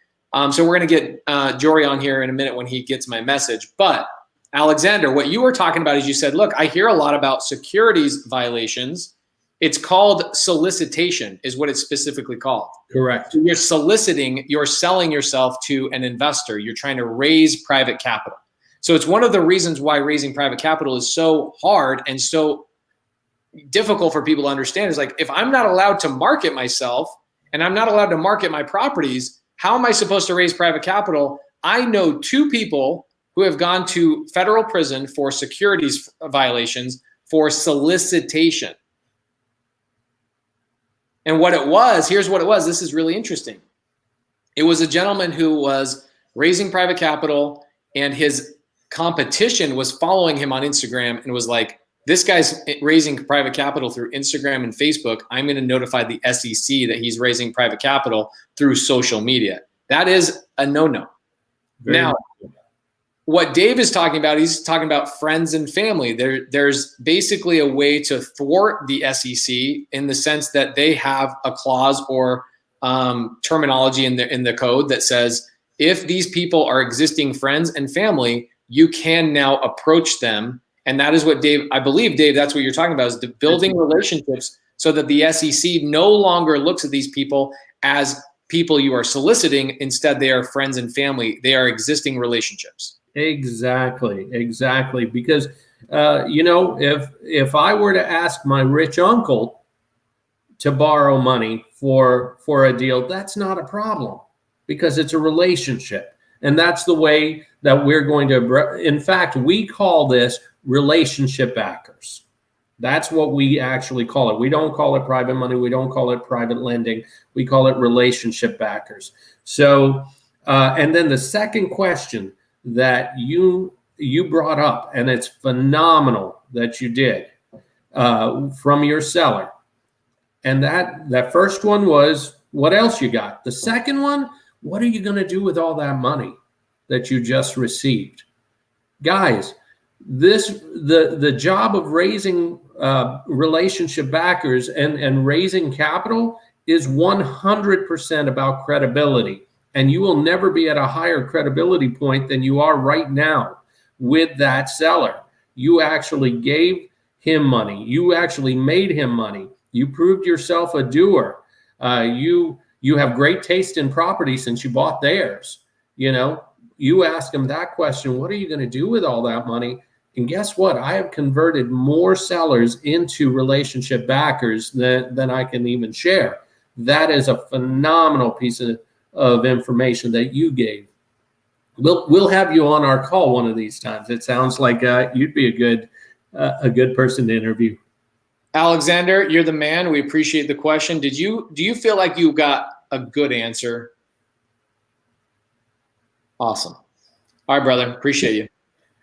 So we're going to get Jory on here in a minute when he gets my message. But Alexander, what you were talking about is you said, look, I hear a lot about securities violations. It's called solicitation is what it's specifically called. Correct. So you're soliciting, you're selling yourself to an investor. You're trying to raise private capital. So it's one of the reasons why raising private capital is so hard and so difficult for people to understand is like, if I'm not allowed to market myself and I'm not allowed to market my properties, how am I supposed to raise private capital? I know 2 people who have gone to federal prison for securities violations for solicitation. And what it was, here's what it was. This is really interesting. It was a gentleman who was raising private capital, and his competition was following him on Instagram and was like, this guy's raising private capital through Instagram and Facebook. I'm going to notify the SEC that he's raising private capital through social media. That is a no-no. Now, what Dave is talking about, he's talking about friends and family. There's basically a way to thwart the SEC in the sense that they have a clause or terminology in the code that says, if these people are existing friends and family, you can now approach them. And that is what Dave, I believe, Dave, that's what you're talking about, is the building relationships so that the SEC no longer looks at these people as people you are soliciting. Instead, they are friends and family. They are existing relationships. Exactly. Because, if I were to ask my rich uncle to borrow money for a deal, that's not a problem because it's a relationship. And that's the way that we're going to, in fact, we call this relationship backers. That's what we actually call it. We don't call it private money. We don't call it private lending. We call it relationship backers. So, and then the second question that you brought up, and it's phenomenal that you did, from your seller. And that first one was, what else you got? The second one, what are you going to do with all that money that you just received? Guys, the job of raising relationship backers and raising capital is 100% about credibility. And you will never be at a higher credibility point than you are right now with that seller. You actually gave him money. You actually made him money. You proved yourself a doer. You have great taste in property since you bought theirs. You ask them that question, what are you going to do with all that money? And guess what? I have converted more sellers into relationship backers than I can even share. That is a phenomenal piece of information that you gave. We'll have you on our call one of these times. It sounds like you'd be a good person to interview. Alexander, you're the man. We appreciate the question. Do you feel like you got a good answer? Awesome. All right, brother. Appreciate you.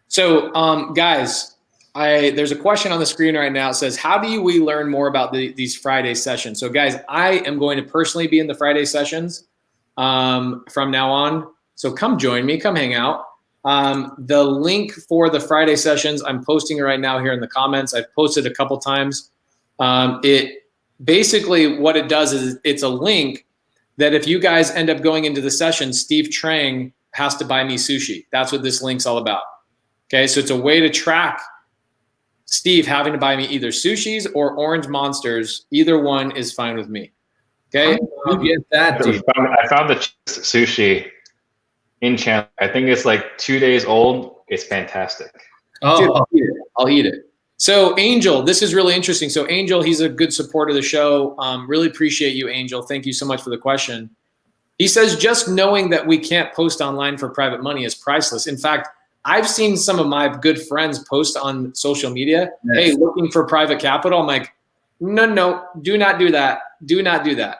So, guys, there's a question on the screen right now. It says, how do we learn more about these Friday sessions? So, guys, I am going to personally be in the Friday sessions from now on. So come join me. Come hang out. The link for the Friday sessions, I'm posting it right now here in the comments. I've posted a couple times. It basically, what it does is it's a link that if you guys end up going into the session, Steve Trang has to buy me sushi. That's what this link's all about. Okay, so it's a way to track Steve having to buy me either sushis or orange monsters. Either one is fine with me. Okay, you get that, dude. I found the sushi in Chandler. I think it's like 2 days old. It's fantastic. Oh, dude, I'll eat it. So Angel, this is really interesting. So Angel, he's a good supporter of the show. Really appreciate you, Angel. Thank you so much for the question. He says, just knowing that we can't post online for private money is priceless. In fact, I've seen some of my good friends post on social media, yes, hey, looking for private capital. I'm like, no, do not do that. Do not do that.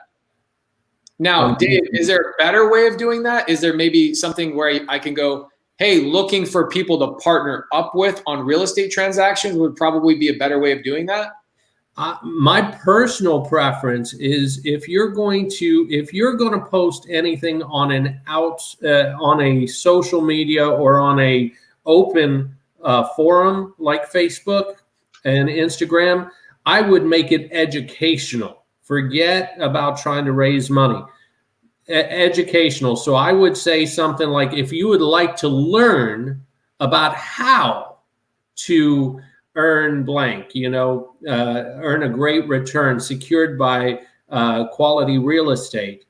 Now, Dave, is there a better way of doing that? Is there maybe something where I can go, hey, looking for people to partner up with on real estate transactions would probably be a better way of doing that? My personal preference is if you're going to post anything on on a social media or on a open forum like Facebook and Instagram, I would make it educational. Forget about trying to raise money. Educational. So I would say something like, if you would like to learn about how to earn blank, earn a great return secured by quality real estate,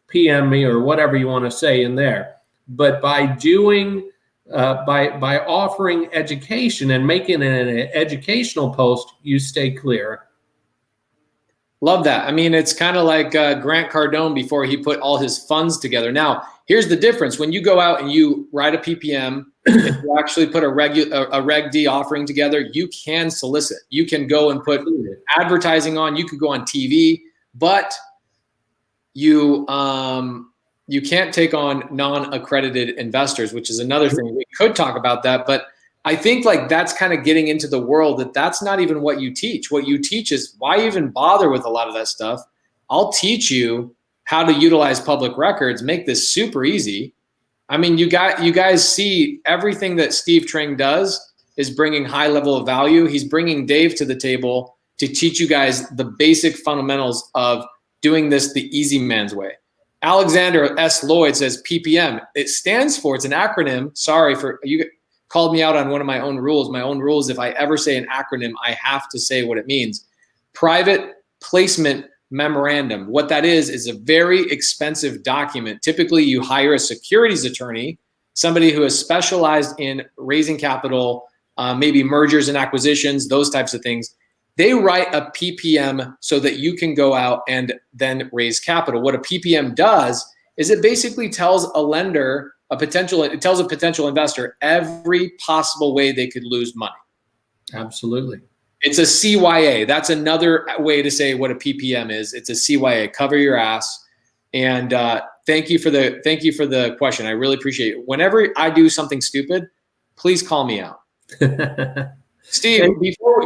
PM me or whatever you want to say in there. But by doing, by offering education and making it an educational post, you stay clear. Love that. I mean, it's kind of like Grant Cardone before he put all his funds together. Now, here's the difference. When you go out and you write a PPM, and you actually put a Reg D offering together, you can solicit. You can go and put advertising on. You could go on TV, but you can't take on non-accredited investors, which is another thing. We could talk about that, but I think like that's kind of getting into the world that's not even what you teach. What you teach is why even bother with a lot of that stuff. I'll teach you how to utilize public records, make this super easy. I mean, you guys see everything that Steve Trang does is bringing high level of value. He's bringing Dave to the table to teach you guys the basic fundamentals of doing this the easy man's way. Alexander S. Lloyd says PPM. It stands for, it's an acronym. Sorry for you called me out on one of my own rules. My own rules, if I ever say an acronym, I have to say what it means. Private Placement Memorandum. What that is a very expensive document. Typically, you hire a securities attorney, somebody who is specialized in raising capital, maybe mergers and acquisitions, those types of things. They write a PPM so that you can go out and then raise capital. What a PPM does is it basically tells a lender, it tells a potential investor every possible way they could lose money. Absolutely. It's a CYA. That's another way to say what a PPM is. It's a CYA. Cover your ass. And thank you for the question. I really appreciate it. Whenever I do something stupid, please call me out. Steve,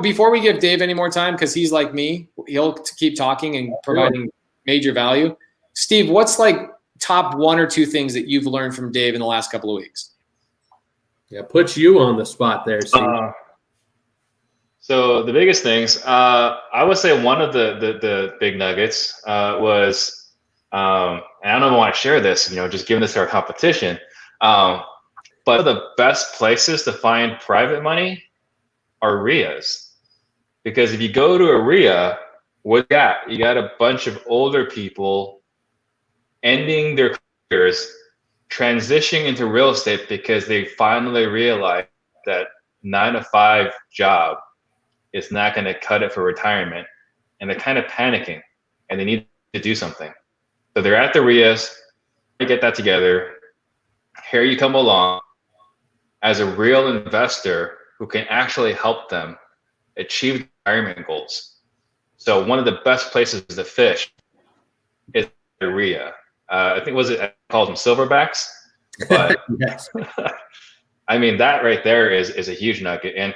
before we give Dave any more time, because he's like me, he'll keep talking and providing major value. Steve, what's like top one or two things that you've learned from Dave in the last couple of weeks? Yeah, puts you on the spot there, Steve. So the biggest things, I would say one of the big nuggets was, and I don't know if I want to share this, just giving this to our competition, but the best places to find private money are RIAs. Because if you go to a RIA, what you got a bunch of older people ending their careers, transitioning into real estate because they finally realized that 9-to-5 job is not going to cut it for retirement, and they're kind of panicking and they need to do something. So they're at the RIAs, they get that together. Here you come along as a real investor who can actually help them achieve retirement goals. So one of the best places to fish is the RIA. I think I called them silverbacks, but Yes. I mean, that right there is a huge nugget. And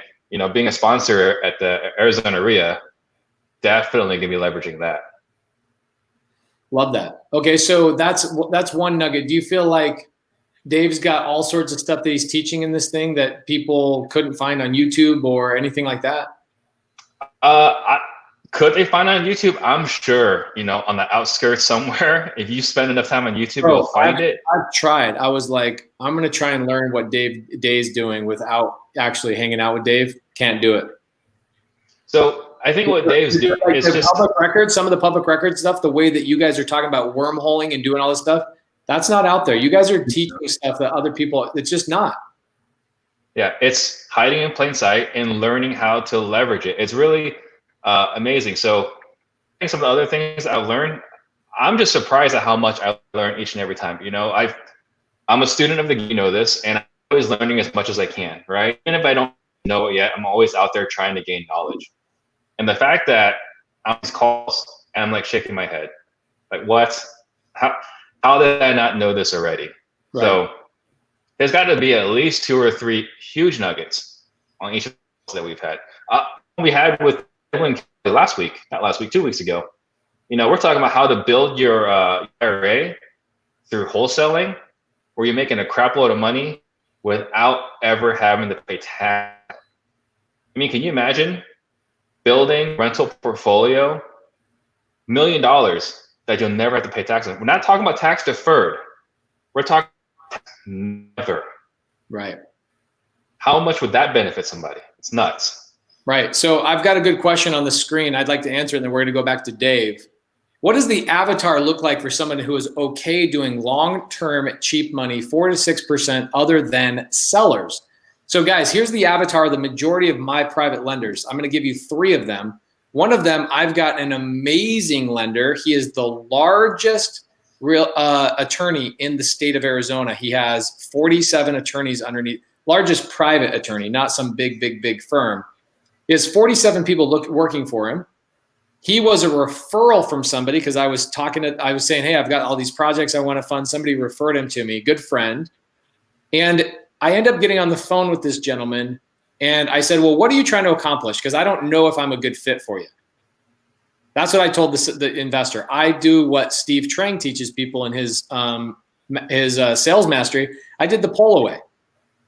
being a sponsor at the Arizona RIA, definitely gonna be leveraging that. Love that. Okay, so that's one nugget. Do you feel like Dave's got all sorts of stuff that he's teaching in this thing that people couldn't find on YouTube or anything like that? Could they find it on YouTube? I'm sure, on the outskirts somewhere. If you spend enough time on YouTube, you'll find it. I've tried. I was like, I'm going to try and learn what Dave's doing without actually hanging out with Dave. Can't do it. So I think what Dave's doing is just public records, some of the public record stuff, the way that you guys are talking about wormholing and doing all this stuff, that's not out there. You guys are teaching stuff that other people, it's just not. Yeah, it's hiding in plain sight and learning how to leverage it. It's really amazing. So I think some of the other things I've learned, I'm just surprised at how much I learn each and every time. I'm a student of this, and I'm always learning as much as I can, right? Even if I don't know it yet, I'm always out there trying to gain knowledge. And the fact that I'm on these calls and I'm like shaking my head, like what? How did I not know this already? Right. So there's got to be at least 2 or 3 huge nuggets on each of those that we've had. We had with 2 weeks ago. We're talking about how to build your IRA through wholesaling, where you're making a crap load of money without ever having to pay tax. I mean, can you imagine building rental portfolio, $1 million that you'll never have to pay tax on? We're not talking about tax deferred. We're talking never. Right. How much would that benefit somebody? It's nuts. Right. So I've got a good question on the screen. I'd like to answer it, and then we're going to go back to Dave. What does the avatar look like for someone who is okay doing long-term cheap money, 4 to 6% other than sellers? So guys, here's the avatar of the majority of my private lenders. I'm going to give you 3 of them. One of them, I've got an amazing lender. He is the largest real attorney in the state of Arizona. He has 47 attorneys underneath, largest private attorney, not some big firm. He has 47 people working for him. He was a referral from somebody because I was saying, hey, I've got all these projects I want to fund. Somebody referred him to me, good friend. And I end up getting on the phone with this gentleman. And I said, well, what are you trying to accomplish? Because I don't know if I'm a good fit for you. That's what I told the investor. I do what Steve Trang teaches people in his sales mastery. I did the pull away.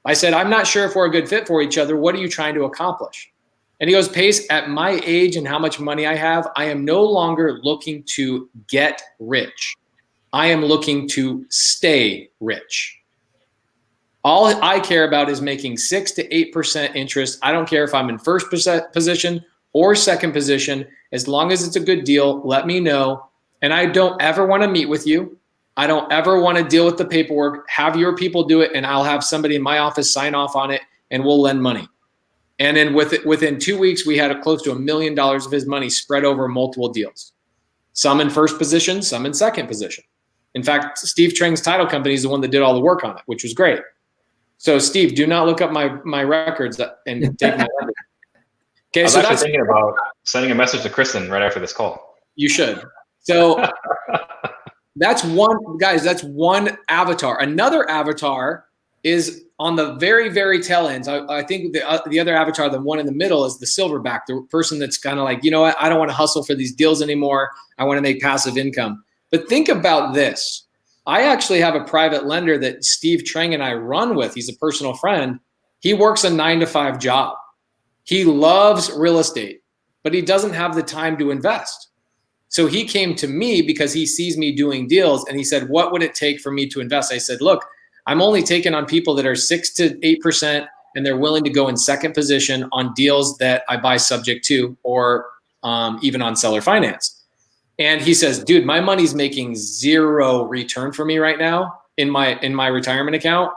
I said, I'm not sure if we're a good fit for each other. What are you trying to accomplish? And he goes, Pace, at my age and how much money I have, I am no longer looking to get rich. I am looking to stay rich. All I care about is making 6 to 8% interest. I don't care if I'm in first position or second position. As long as it's a good deal, let me know. And I don't ever want to meet with you. I don't ever want to deal with the paperwork. Have your people do it, and I'll have somebody in my office sign off on it, and we'll lend money. And then within 2 weeks, we had close to $1 million of his money spread over multiple deals. Some in first position, some in second position. In fact, Steve Trang's title company is the one that did all the work on it, which was great. So, Steve, do not look up my records and take my number. Okay, I was actually thinking about sending a message to Kristen right after this call. You should. So that's one avatar. Another avatar is on the very, very tail ends. I think the other avatar, the one in the middle, is the silverback, the person that's kind of like, you know what, I don't want to hustle for these deals anymore. I want to make passive income. But think about this. I actually have a private lender that Steve Trang and I run with. He's a personal friend. He works a 9-to-5 job. He loves real estate, but he doesn't have the time to invest. So he came to me because he sees me doing deals, and he said, what would it take for me to invest? I said, look, I'm only taking on people that are 6 to 8%, and they're willing to go in second position on deals that I buy subject to, or even on seller finance. And he says, dude, my money's making 0 return for me right now in my retirement account.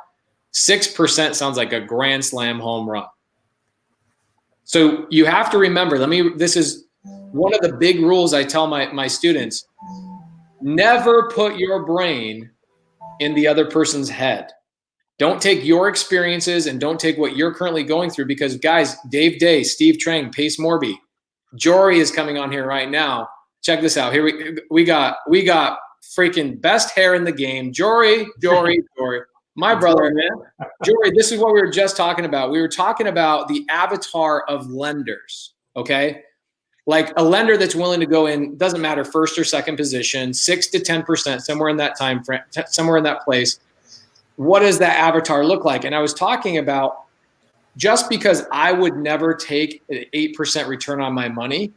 6% sounds like a grand slam home run. So you have to remember, this is one of the big rules I tell my students. Never put your brain in the other person's head. Don't take your experiences and don't take what you're currently going through, because guys, Dave Dey, Steve Trang, Pace Morby, Jory is coming on here right now. Check this out. Here we got freaking best hair in the game. Jory. My brother, man. Jory, this is what we were just talking about. We were talking about the avatar of lenders, okay? Like a lender that's willing to go in, doesn't matter first or second position, 6 to 10%, somewhere in that time frame, somewhere in that place. What does that avatar look like? And I was talking about, just because I would never take an 8% return on my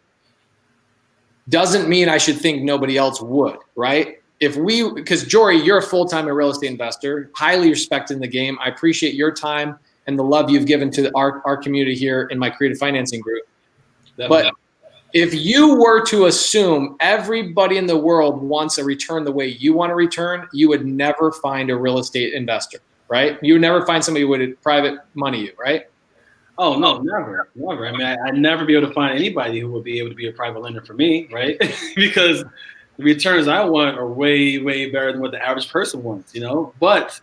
doesn't mean I should think nobody else would, right? Because Jory, you're a full-time real estate investor, highly respected in the game. I appreciate your time and the love you've given to our community here in my creative financing group. But if you were to assume everybody in the world wants a return the way you want a return, you would never find a real estate investor, right? You would never find somebody who would private money you, right? Oh, no, never. I mean, I'd never be able to find anybody who would be able to be a private lender for me, right? Because the returns I want are way, way better than what the average person wants, you know? But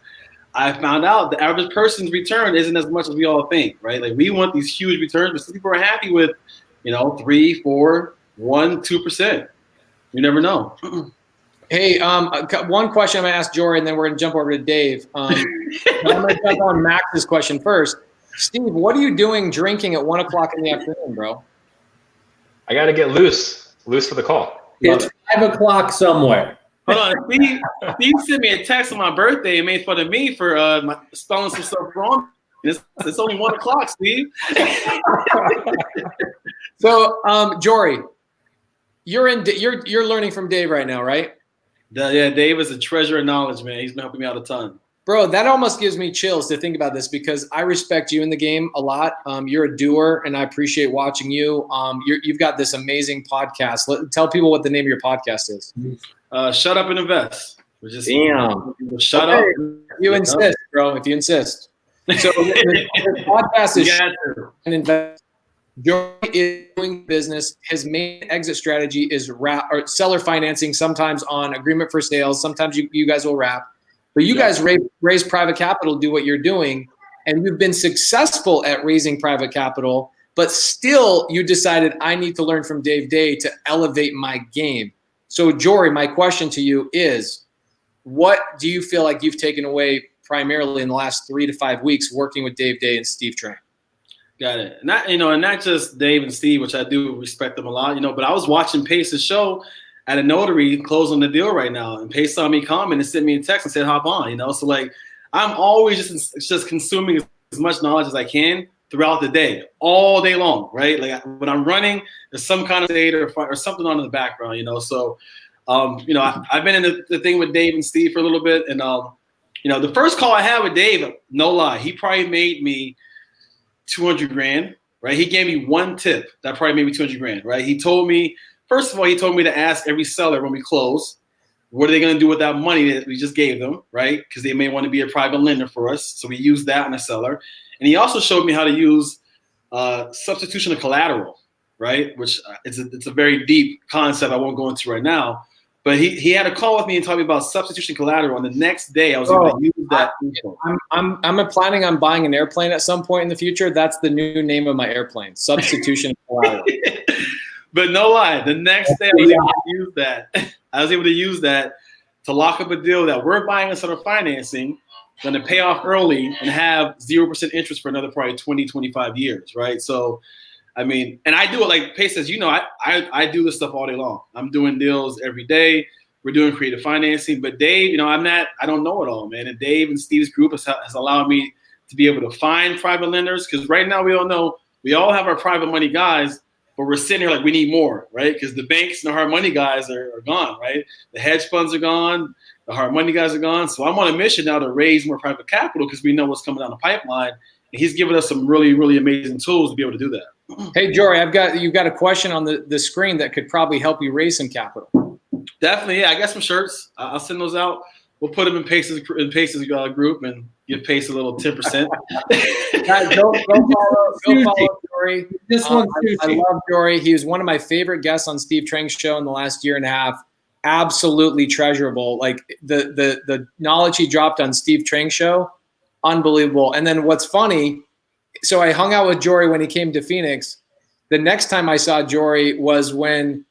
I found out the average person's return isn't as much as we all think, right? Like, we want these huge returns, but some people are happy with, 3, 4, 1, 2%. You never know. Hey, one question I'm going to ask Jory, and then we're going to jump over to Dave. I'm going to jump on Max's question first. Steve, what are you doing drinking at 1 o'clock in the afternoon, bro? I got to get loose for the call. It's 5 o'clock somewhere. Hold on. Steve sent me a text on my birthday and made fun of me for spelling some stuff wrong. It's only 1 o'clock, Steve. So, Jory, you're learning from Dave right now, right? Yeah, Dave is a treasure of knowledge, man. He's been helping me out a ton. Bro, that almost gives me chills to think about this, because I respect you in the game a lot. You're a doer, and I appreciate watching you. You've got this amazing podcast. Tell people what the name of your podcast is. Shut Up and Invest. Damn. Shut up. You insist, bro, if you insist. So the podcast is Shut Up and Invest. Joey is doing business. His main exit strategy is or seller financing, sometimes on agreement for sales. Sometimes you guys will wrap. But you guys raise private capital, do what you're doing, and you've been successful at raising private capital, but still you decided I need to learn from Dave Dey to elevate my game. So Jory, my question to you is, what do you feel like you've taken away primarily in the last 3 to 5 weeks working with Dave Dey and Steve Trang? Got it. And not just Dave and Steve, which I do respect them a lot, but I was watching Pace's show at a notary closing the deal right now, and Pace saw me comment and sent me a text and said, hop on, So like, I'm always just consuming as much knowledge as I can throughout the day, all day long, right? Like when I'm running, there's some kind of data or something on in the background, So, I've been in the thing with Dave and Steve for a little bit, and the first call I had with Dave, no lie, he probably made me $200,000, right? He gave me one tip that probably made me $200,000, right? He told me, first of all, he told me to ask every seller when we close, what are they going to do with that money that we just gave them, right? Because they may want to be a private lender for us. So we used that on a seller. And he also showed me how to use substitution of collateral, right? Which it's a very deep concept I won't go into right now. But he had a call with me and told me about substitution collateral. And the next day I was able to use that. I'm planning on buying an airplane at some point in the future. That's the new name of my airplane, substitution collateral. But no lie, the next day I was able to use that to lock up a deal that we're buying instead of financing, going to pay off early and have 0% interest for another probably 20, 25 years, right? So, I mean, and I do it like Pace says, I do this stuff all day long. I'm doing deals every day. We're doing creative financing. But Dave, I don't know it all, man. And Dave and Steve's group has allowed me to be able to find private lenders, because right now we all have our private money guys, but we're sitting here like we need more, right? Because the banks and the hard money guys are gone, right? The hedge funds are gone. The hard money guys are gone. So I'm on a mission now to raise more private capital because we know what's coming down the pipeline. And he's given us some really, really amazing tools to be able to do that. Hey, Jory, you've got a question on the screen that could probably help you raise some capital. Definitely, yeah. I got some shirts. I'll send those out. We'll put them in Pace's group and give Pace a little 10%. Guys, go follow Jory. I love Jory. He was one of my favorite guests on Steve Trang's show in the last year and a half. Absolutely treasurable. Like the knowledge he dropped on Steve Trang's show, unbelievable. And then what's funny, so I hung out with Jory when he came to Phoenix. The next time I saw Jory was when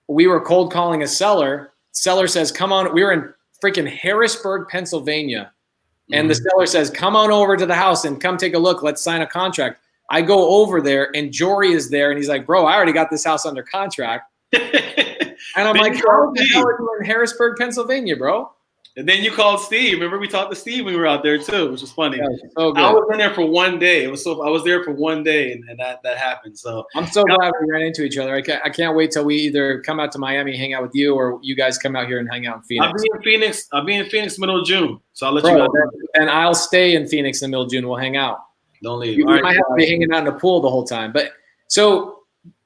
we were cold calling a seller. Seller says, come on. We were in freaking Harrisburg, Pennsylvania. And the seller says, come on over to the house and come take a look. Let's sign a contract. I go over there and Jory is there. And he's like, bro, I already got this house under contract. And I'm like, how the hell are you in Harrisburg, Pennsylvania, bro? And then you called Steve. Remember we talked to Steve when we were out there too, which was funny. Yeah, so good. I was in there for one day. I was there for one day, and that happened. So I'm so glad we ran into each other. I can't wait till we either come out to Miami, hang out with you, or you guys come out here and hang out in Phoenix. I'll be in Phoenix middle of June. So I'll let you know. And I'll stay in Phoenix in the middle of June. We'll hang out. Don't leave. We might have to be hanging out in the pool the whole time. But so,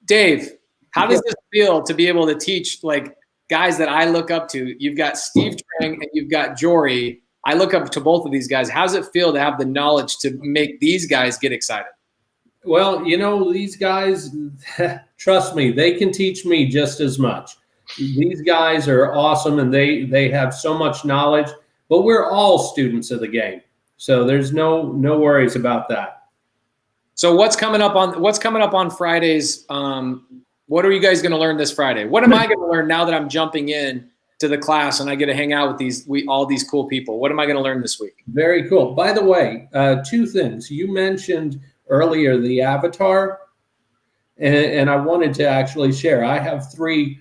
Dave, how does this feel to be able to teach like guys that I look up to? You've got Steve Trang and you've got Jory. I look up to both of these guys. How does it feel to have the knowledge to make these guys get excited? Well, these guys, trust me, they can teach me just as much. These guys are awesome and they have so much knowledge, but we're all students of the game. So there's no worries about that. So what's coming up on Fridays? What are you guys going to learn this Friday? What am I going to learn now that I'm jumping in to the class and I get to hang out with all these cool people? What am I going to learn this week? Very cool. By the way, 2 things. You mentioned earlier the avatar, and I wanted to actually share. I have 3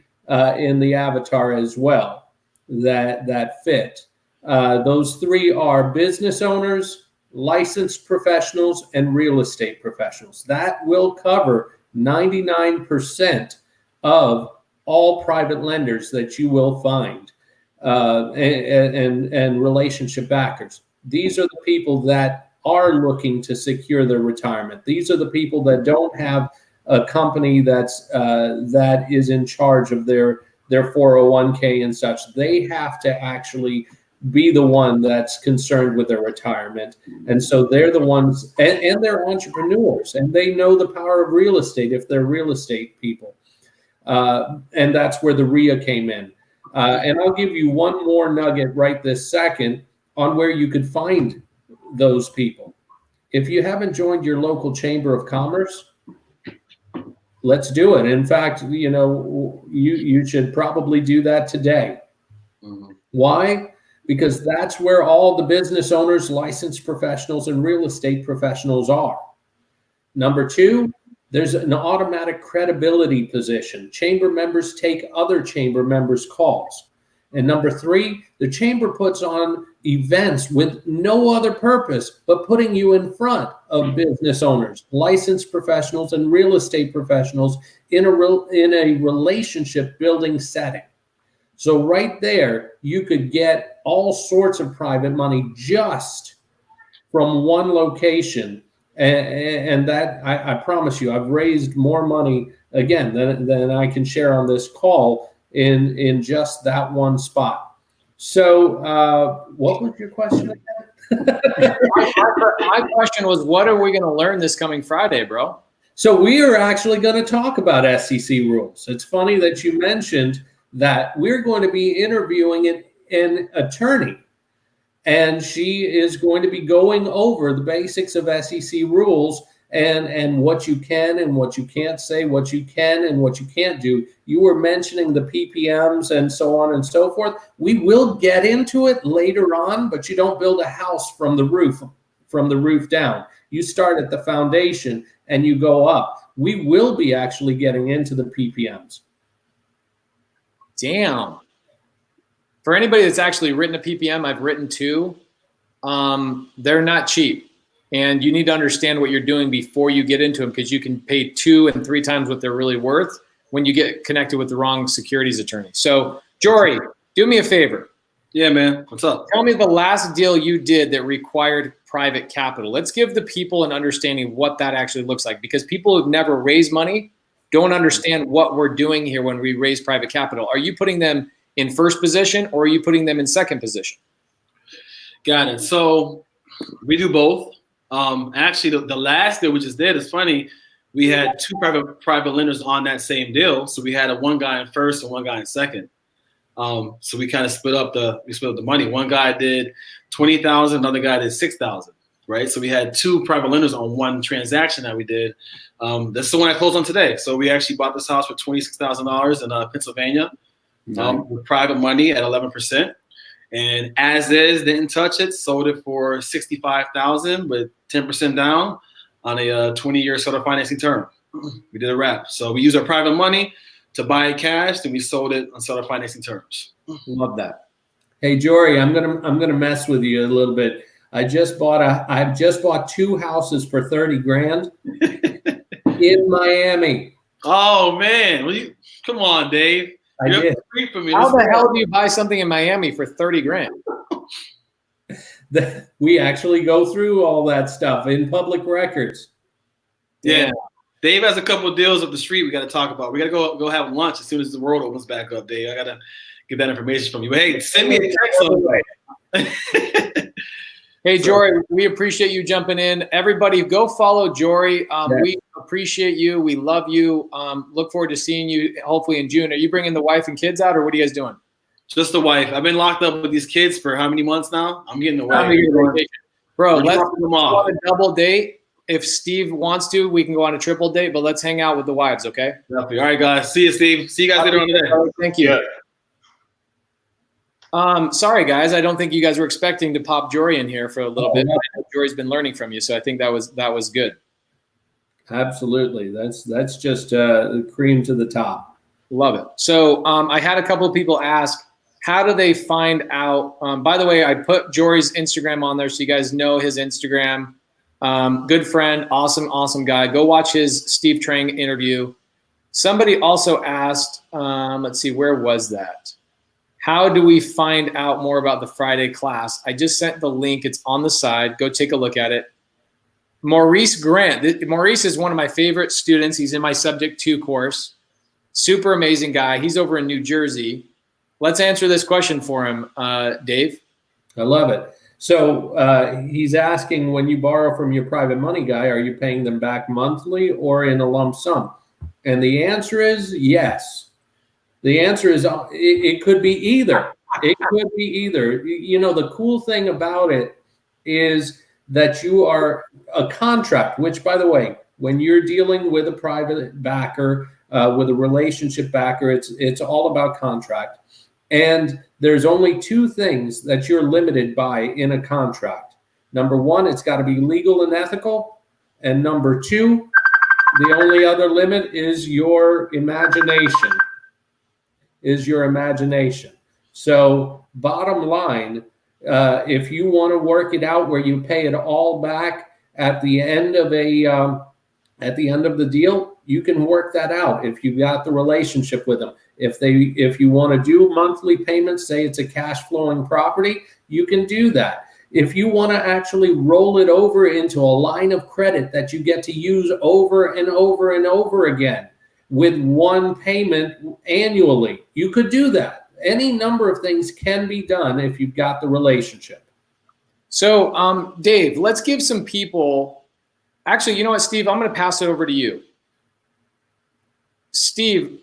in the avatar as well that fit. Those 3 are business owners, licensed professionals, and real estate professionals. That will cover 99% of all private lenders that you will find, and relationship backers. These are the people that are looking to secure their retirement. These are the people that don't have a company that is in charge of their 401k and such. They have to actually be the one that's concerned with their retirement. And so they're the ones, and they're entrepreneurs, and they know the power of real estate if they're real estate people. And that's where the RIA came in. And I'll give you one more nugget right this second on where you could find those people. If you haven't joined your local chamber of commerce, let's do it. In fact, you should probably do that today. Mm-hmm. Why? Because that's where all the business owners, licensed professionals, and real estate professionals are. Number two, there's an automatic credibility position. Chamber members take other chamber members' calls. And number three, the chamber puts on events with no other purpose but putting you in front of business owners, licensed professionals, and real estate professionals in a relationship building setting. So right there, you could get all sorts of private money just from one location. And that, I promise you, I've raised more money, again, than I can share on this call in just that one spot. So what was your question again? My question was, what are we going to learn this coming Friday, bro? So we are actually going to talk about SEC rules. It's funny that you mentioned that. We're going to be interviewing an attorney, and she is going to be going over the basics of SEC rules and what you can and what you can't say, what you can and what you can't do. You were mentioning the PPMs and so on and so forth. We will get into it later on, but you don't build a house from the roof down. You start at the foundation and you go up. We will be actually getting into the PPMs. Damn. For anybody that's actually written a PPM, I've written two. They're not cheap. And you need to understand what you're doing before you get into them, because you can pay 2 and 3 times what they're really worth when you get connected with the wrong securities attorney. So, Jory, do me a favor. Yeah, man. What's up? Tell me the last deal you did that required private capital. Let's give the people an understanding of what that actually looks like, because people who've never raised money don't understand what we're doing here when we raise private capital. Are you putting them in first position, or are you putting them in second position? Got it. So we do both. Actually, the last deal we just did is funny. We had 2 private lenders on that same deal. So we had one guy in first and one guy in second. So we kind of split up the money. One guy did $20,000, another guy did $6,000. Right. So we had 2 private lenders on one transaction that we did. That's the one I closed on today. So we actually bought this house for $26,000 in Pennsylvania. With private money at 11%, and as is, didn't touch it. Sold it for $65,000 with 10% down on a 20-year seller financing term. We did a wrap. So we used our private money to buy it cash, and we sold it on seller financing terms. Love that. Hey, Jory, I'm gonna mess with you a little bit. I've just bought 2 houses for $30,000 in Miami. Oh man, come on, Dave. I did. How the hell do you buy something in Miami for $30,000? We actually go through all that stuff in public records. Yeah. Dave has a couple of deals up the street we got to talk about. We got to go have lunch as soon as the world opens back up, Dave. I got to get that information from you. But hey, send me a text on the Hey, Jory, we appreciate you jumping in. Everybody, go follow Jory. We appreciate you. We love you. Look forward to seeing you hopefully in June. Are you bringing the wife and kids out, or what are you guys doing? Just the wife. I've been locked up with these kids for how many months now? I'm getting away. Bro, let's go on a double date. If Steve wants to, we can go on a triple date, but let's hang out with the wives, okay? Definitely. All right, guys. See you, Steve. See you guys later on today. Thank you. Yeah. Sorry, guys. I don't think you guys were expecting to pop Jory in here for a little bit. Jory's been learning from you, so I think that was good. Absolutely. That's just the cream to the top. Love it. So I had a couple of people ask, how do they find out? By the way, I put Jory's Instagram on there so you guys know his Instagram. Good friend, awesome guy. Go watch his Steve Trang interview. Somebody also asked, let's see, where was that? How do we find out more about the Friday class? I just sent the link. It's on the side. Go take a look at it. Maurice Grant. Maurice is one of my favorite students. He's in my Subject 2 course. Super amazing guy. He's over in New Jersey. Let's answer this question for him, Dave. I love it. So he's asking, when you borrow from your private money guy, are you paying them back monthly or in a lump sum? And the answer is yes. The answer is it could be either. It could be either. You know, the cool thing about it is that you are a contract, which, by the way, when you're dealing with a private backer, with a relationship backer, it's all about contract. And there's only two things that you're limited by in a contract. Number one, it's got to be legal and ethical. And number two, the only other limit is your imagination. So bottom line, if you want to work it out where you pay it all back at the end of the deal, you can work that out if you've got the relationship with them. If you want to do monthly payments, say it's a cash flowing property, you can do that. If you want to actually roll it over into a line of credit that you get to use over and over and over again with one payment annually, you could do that. Any number of things can be done if you've got the relationship. So, Dave, let's give some people, actually, you know what, Steve, I'm going to pass it over to you. Steve,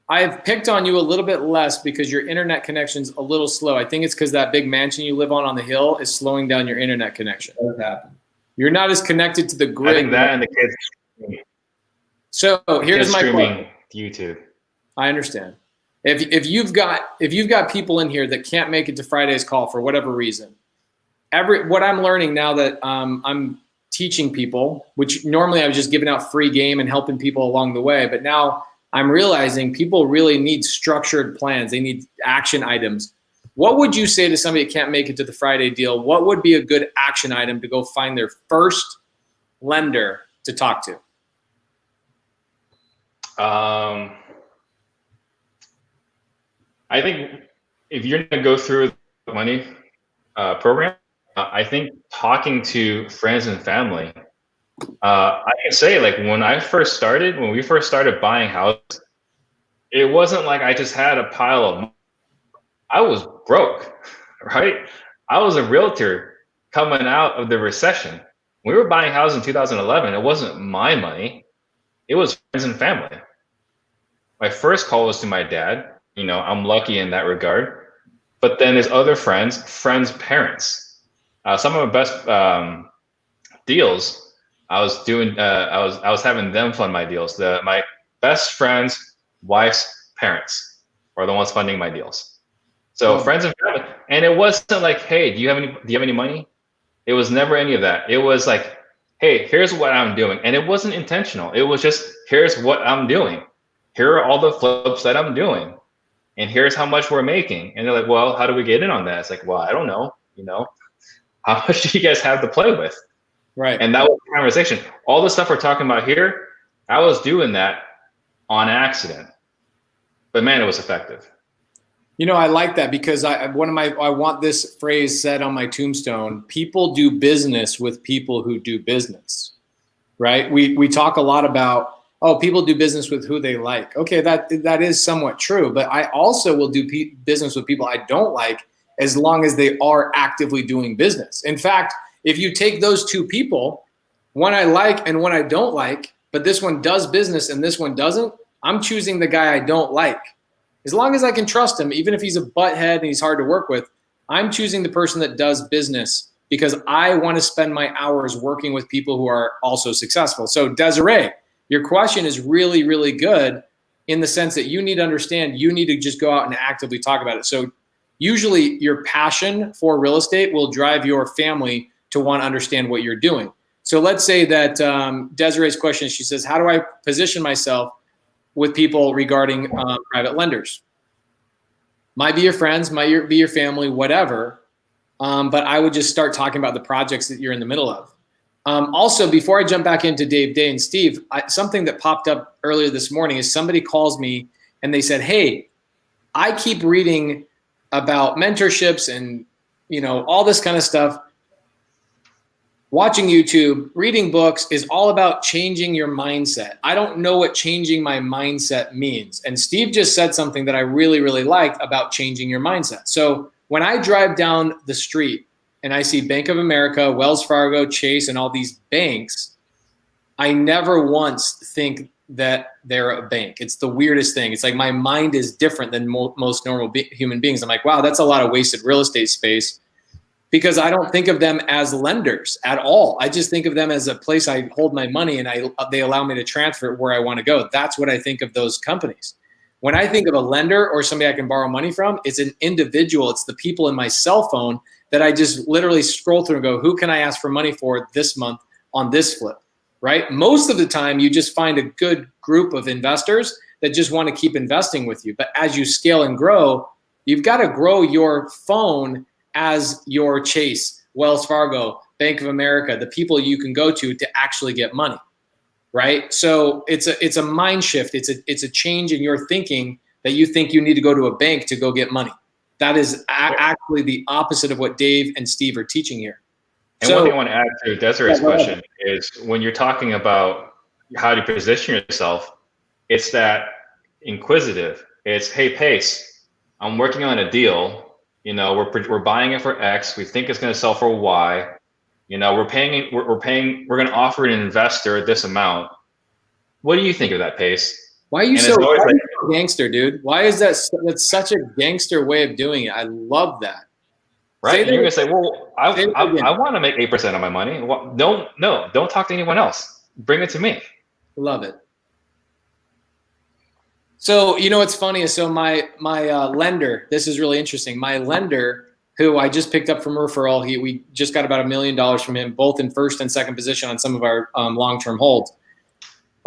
I've picked on you a little bit less because your internet connection's a little slow. I think it's because that big mansion you live on the hill is slowing down your internet connection. What happened? You're not as connected to the grid. I think that and the kids. So here's my question. YouTube. I understand. If you've got people in here that can't make it to Friday's call for whatever reason, what I'm learning now that I'm teaching people, which normally I was just giving out free game and helping people along the way, but now I'm realizing people really need structured plans. They need action items. What would you say to somebody that can't make it to the Friday deal? What would be a good action item to go find their first lender to talk to? I think if you're going to go through the money program, I think talking to friends and family, I can say, like, when we first started buying houses, it wasn't like I just had a pile of money. I was broke, right? I was a realtor coming out of the recession. We were buying houses in 2011. It wasn't my money. It was friends and family. My first call was to my dad. You know, I'm lucky in that regard. But then there's other friends' parents. Some of my best deals, I was doing. I was having them fund my deals. My best friend's wife's parents are the ones funding my deals. So friends and family, and it wasn't like, hey, do you have any money? It was never any of that. It was like, hey, here's what I'm doing, and it wasn't intentional. It was just, here's what I'm doing. Here are all the flips that I'm doing, and here's how much we're making. And they're like, well, how do we get in on that? It's like, well, I don't know. You know, how much do you guys have to play with? Right. And that was the conversation. All the stuff we're talking about here, I was doing that on accident, but man, it was effective. You know, I like that because I want this phrase said on my tombstone: people do business with people who do business, right? We talk a lot about, oh, people do business with who they like. Okay, that is somewhat true, but I also will do business with people I don't like as long as they are actively doing business. In fact, if you take those two people, one I like and one I don't like, but this one does business and this one doesn't, I'm choosing the guy I don't like. As long as I can trust him, even if he's a butthead and he's hard to work with, I'm choosing the person that does business because I want to spend my hours working with people who are also successful. So Desiree, your question is really, really good in the sense that you need to understand, you need to just go out and actively talk about it. So usually your passion for real estate will drive your family to want to understand what you're doing. So let's say that Desiree's question, she says, how do I position myself with people regarding private lenders? Might be your friends, might be your family, whatever. But I would just start talking about the projects that you're in the middle of. Also, before I jump back into Dave, Dey, and Steve, something that popped up earlier this morning is somebody calls me and they said, hey, I keep reading about mentorships and, you know, all this kind of stuff. Watching YouTube, reading books is all about changing your mindset. I don't know what changing my mindset means. And Steve just said something that I really, really liked about changing your mindset. So when I drive down the street and I see Bank of America, Wells Fargo, Chase, and all these banks, I never once think that they're a bank. It's the weirdest thing. It's like my mind is different than most normal human beings. I'm like, wow, that's a lot of wasted real estate space, because I don't think of them as lenders at all. I just think of them as a place I hold my money and they allow me to transfer it where I want to go. That's what I think of those companies. When I think of a lender or somebody I can borrow money from, it's an individual. It's the people in my cell phone that I just literally scroll through and go, who can I ask for money for this month on this flip, right? Most of the time, you just find a good group of investors that just want to keep investing with you. But as you scale and grow, you've got to grow your phone as your Chase, Wells Fargo, Bank of America, the people you can go to actually get money. Right. So it's a mind shift. It's a change in your thinking that you think you need to go to a bank to go get money. That is actually the opposite of what Dave and Steve are teaching here. And one thing I want to add to Desiree's question is when you're talking about how to position yourself, it's that inquisitive. It's, hey, Pace, I'm working on a deal. You know, we're buying it for X. We think it's going to sell for Y. You know, we're going to offer an investor this amount. What do you think of that, Pace? Why are you so gangster, dude? Why is that's such a gangster way of doing it? I love that. Right? And you're going to say, well, I want to make 8% of my money. Well, don't talk to anyone else. Bring it to me. Love it. So, you know, what's funny is, so my lender, this is really interesting. My lender, who I just picked up from referral, we just got about $1 million from him, both in first and second position on some of our long-term holds.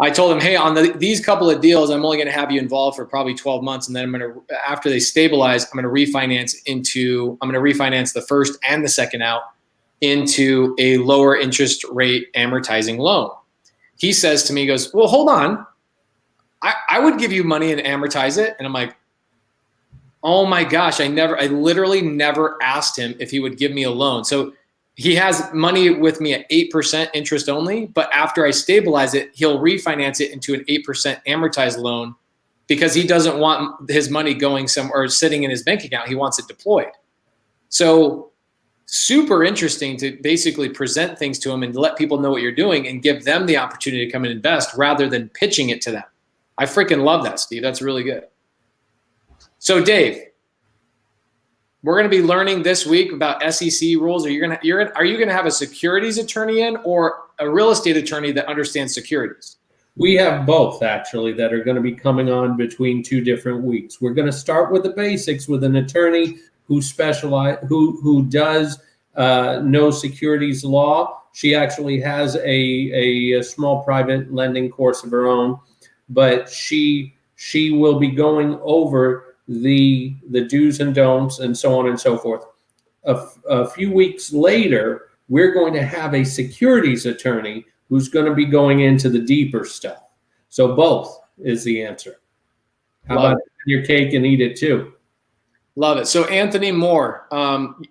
I told him, hey, on these couple of deals, I'm only going to have you involved for probably 12 months, and then after they stabilize, I'm going to refinance the first and the second out into a lower interest rate amortizing loan. He says to me, he goes, well, hold on, I would give you money and amortize it, and I'm like, oh my gosh, I literally never asked him if he would give me a loan. So he has money with me at 8% interest only, but after I stabilize it, he'll refinance it into an 8% amortized loan because he doesn't want his money going somewhere or sitting in his bank account. He wants it deployed. So super interesting to basically present things to him and let people know what you're doing and give them the opportunity to come and invest rather than pitching it to them. I freaking love that, Steve. That's really good. So Dave, we're going to be learning this week about SEC rules. Are you going to have a securities attorney in or a real estate attorney that understands securities? We have both, actually, that are going to be coming on between 2 different weeks. We're going to start with the basics with an attorney who does know securities law. She actually has a small private lending course of her own, but she will be going over the do's and don'ts and so on and so forth. A few weeks later, we're going to have a securities attorney who's going to be going into the deeper stuff. So both is the answer. How about your cake and eat it too? Love it. So Anthony Moore,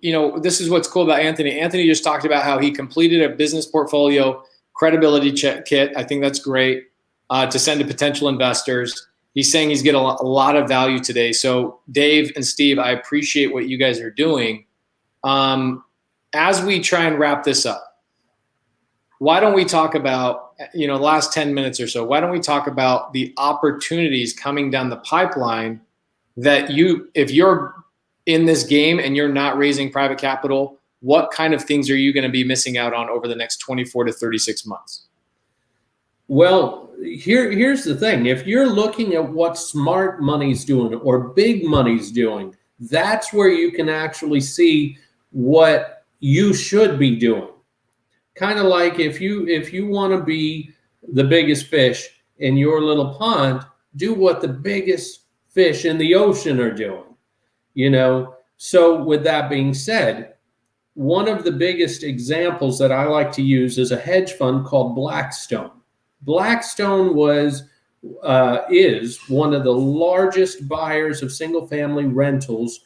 you know, this is what's cool about Anthony. Anthony just talked about how he completed a business portfolio credibility check kit. I think that's great to send to potential investors. He's saying he's getting a lot of value today. So Dave and Steve, I appreciate what you guys are doing. As we try and wrap this up, why don't we talk about, you know, the last 10 minutes or so, why don't we talk about the opportunities coming down the pipeline that if you're in this game and you're not raising private capital, what kind of things are you going to be missing out on over the next 24 to 36 months? Well, here's the thing. If you're looking at what smart money's doing or big money's doing, that's where you can actually see what you should be doing. Kind of like if you want to be the biggest fish in your little pond, do what the biggest fish in the ocean are doing. You know, so with that being said, one of the biggest examples that I like to use is a hedge fund called Blackstone. Blackstone is one of the largest buyers of single-family rentals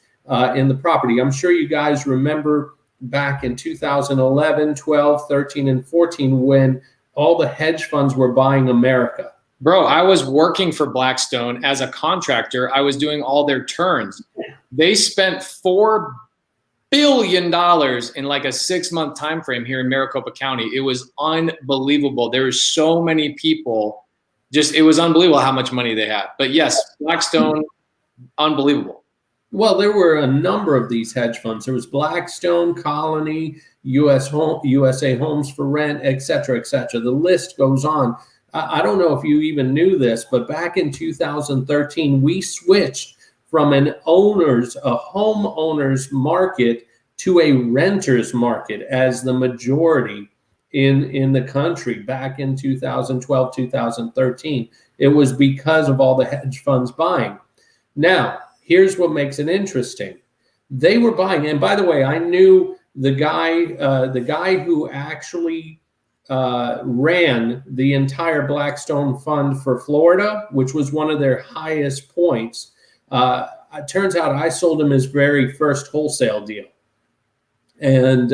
in the property. I'm sure you guys remember back in 2011, 12, 13, and 14 when all the hedge funds were buying America. Bro, I was working for Blackstone as a contractor. I was doing all their turns. They spent $4 billion in like a 6-month time frame here in Maricopa County. It was unbelievable. There were so many people. It was unbelievable how much money they had. But yes, Blackstone, unbelievable. Well, there were a number of these hedge funds. There was Blackstone, Colony, USA Homes for Rent, et cetera, et cetera. The list goes on. I don't know if you even knew this, but back in 2013, we switched from a homeowner's market to a renter's market as the majority in the country back in 2012, 2013. It was because of all the hedge funds buying. Now, here's what makes it interesting. They were buying, and by the way, I knew the guy who actually ran the entire Blackstone fund for Florida, which was one of their highest points. It turns out I sold him his very first wholesale deal, and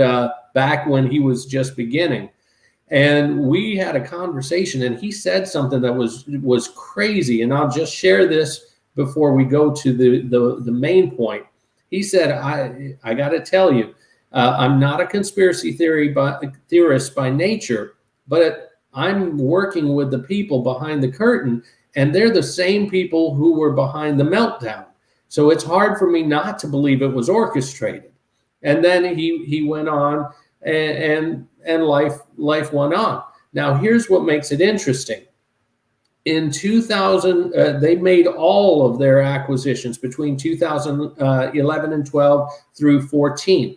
back when he was just beginning. And we had a conversation, and he said something that was crazy. And I'll just share this before we go to the main point. He said, I got to tell you, I'm not a conspiracy theorist by nature, but I'm working with the people behind the curtain, and they're the same people who were behind the meltdown. So it's hard for me not to believe it was orchestrated. And then he went on, and life went on. Now, here's what makes it interesting. In 2000, they made all of their acquisitions between 2011 and 12 through 14.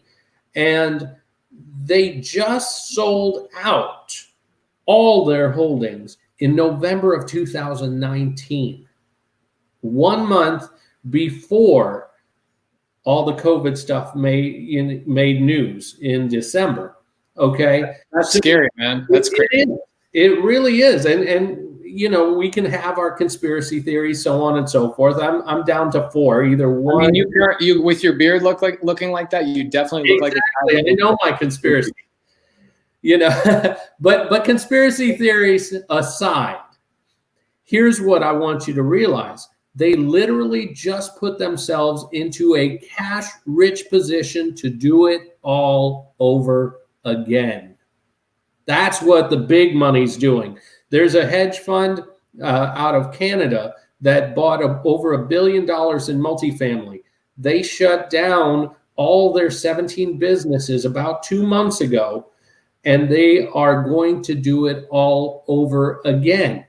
And they just sold out all their holdings in November of 2019, 1 month before all the COVID stuff made news in December. Okay. That's scary, man. That's crazy. It really is. And you know, we can have our conspiracy theories, so on and so forth. I'm down to 4, either one. I mean, you with your beard looking like that, you definitely look exactly. Like I know my conspiracy. You know, but conspiracy theories aside, here's what I want you to realize. They literally just put themselves into a cash-rich position to do it all over again. That's what the big money's doing. There's a hedge fund out of Canada that bought over $1 billion in multifamily. They shut down all their 17 businesses about 2 months ago, and they are going to do it all over again.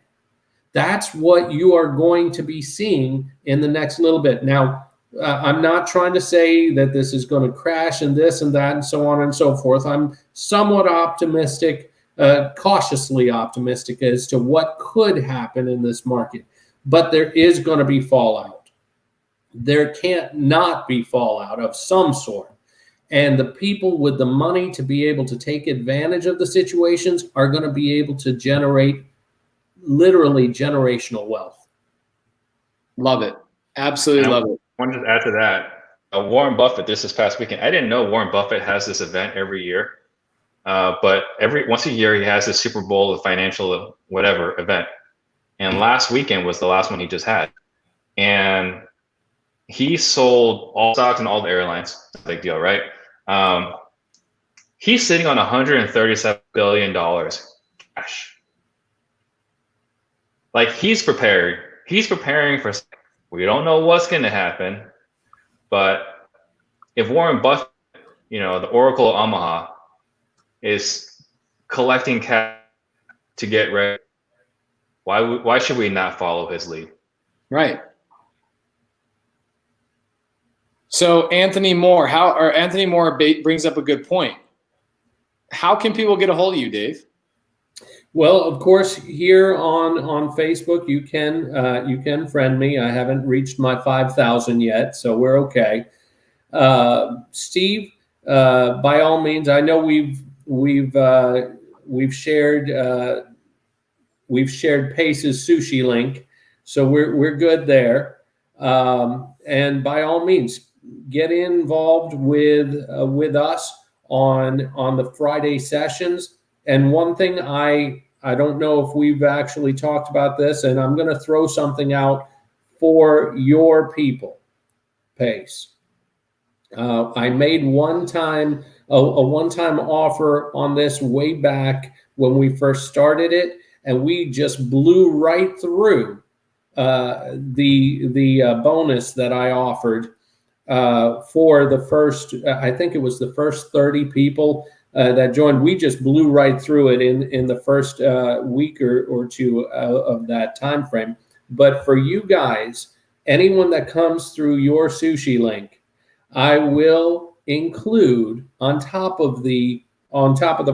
That's what you are going to be seeing in the next little bit. Now, I'm not trying to say that this is going to crash and this and that and so on and so forth. I'm somewhat optimistic, cautiously optimistic as to what could happen in this market. But there is going to be fallout. There can't not be fallout of some sort. And the people with the money to be able to take advantage of the situations are going to be able to generate literally generational wealth. Love it. Absolutely love it. I wanted to add to that. Warren Buffett, this past weekend, I didn't know Warren Buffett has this event every year. But once a year, he has this Super Bowl, the financial whatever event. And last weekend was the last one he just had. And he sold all stocks and all the airlines. Big deal, right? He's sitting on $137 billion cash. Like he's prepared. He's preparing for, we don't know what's going to happen. But if Warren Buffett, you know, the Oracle of Omaha, is collecting cash to get ready, why should we not follow his lead? Right. So Anthony Moore brings up a good point. How can people get a hold of you, Dave? Well, of course, here on Facebook, you can friend me. I haven't reached my 5,000 yet, so we're okay. Steve, by all means, I know we've shared Pace's sushi link, so we're good there. And by all means, get involved with us on the Friday sessions. And one thing I don't know if we've actually talked about this, and I'm going to throw something out for your people, Pace. I made a one-time offer on this way back when we first started it, and we just blew right through the bonus that I offered for the first. I think it was the first 30 people that joined. We just blew right through it in the first week or two of that time frame. But for you guys, anyone that comes through your sushi link, I will include on top of the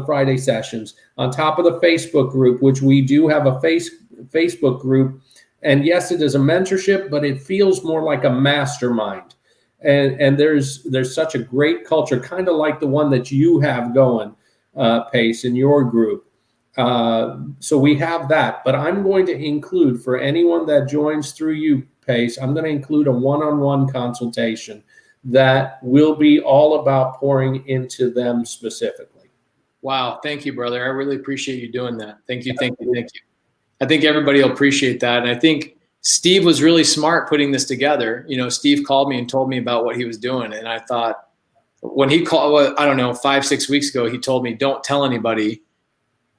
Friday sessions, on top of the Facebook group, which we do have a Facebook group. And yes, it is a mentorship, but it feels more like a mastermind. And there's such a great culture, kind of like the one that you have going, Pace, in your group. So we have that. But I'm going to include, for anyone that joins through you, Pace, I'm going to include a one-on-one consultation that will be all about pouring into them specifically. Wow. Thank you, brother. I really appreciate you doing that. Thank you. I think everybody will appreciate that. And I think Steve was really smart putting this together. Steve called me and told me about what he was doing. And I thought, when he called, I don't know, 5-6 weeks ago, he told me, don't tell anybody.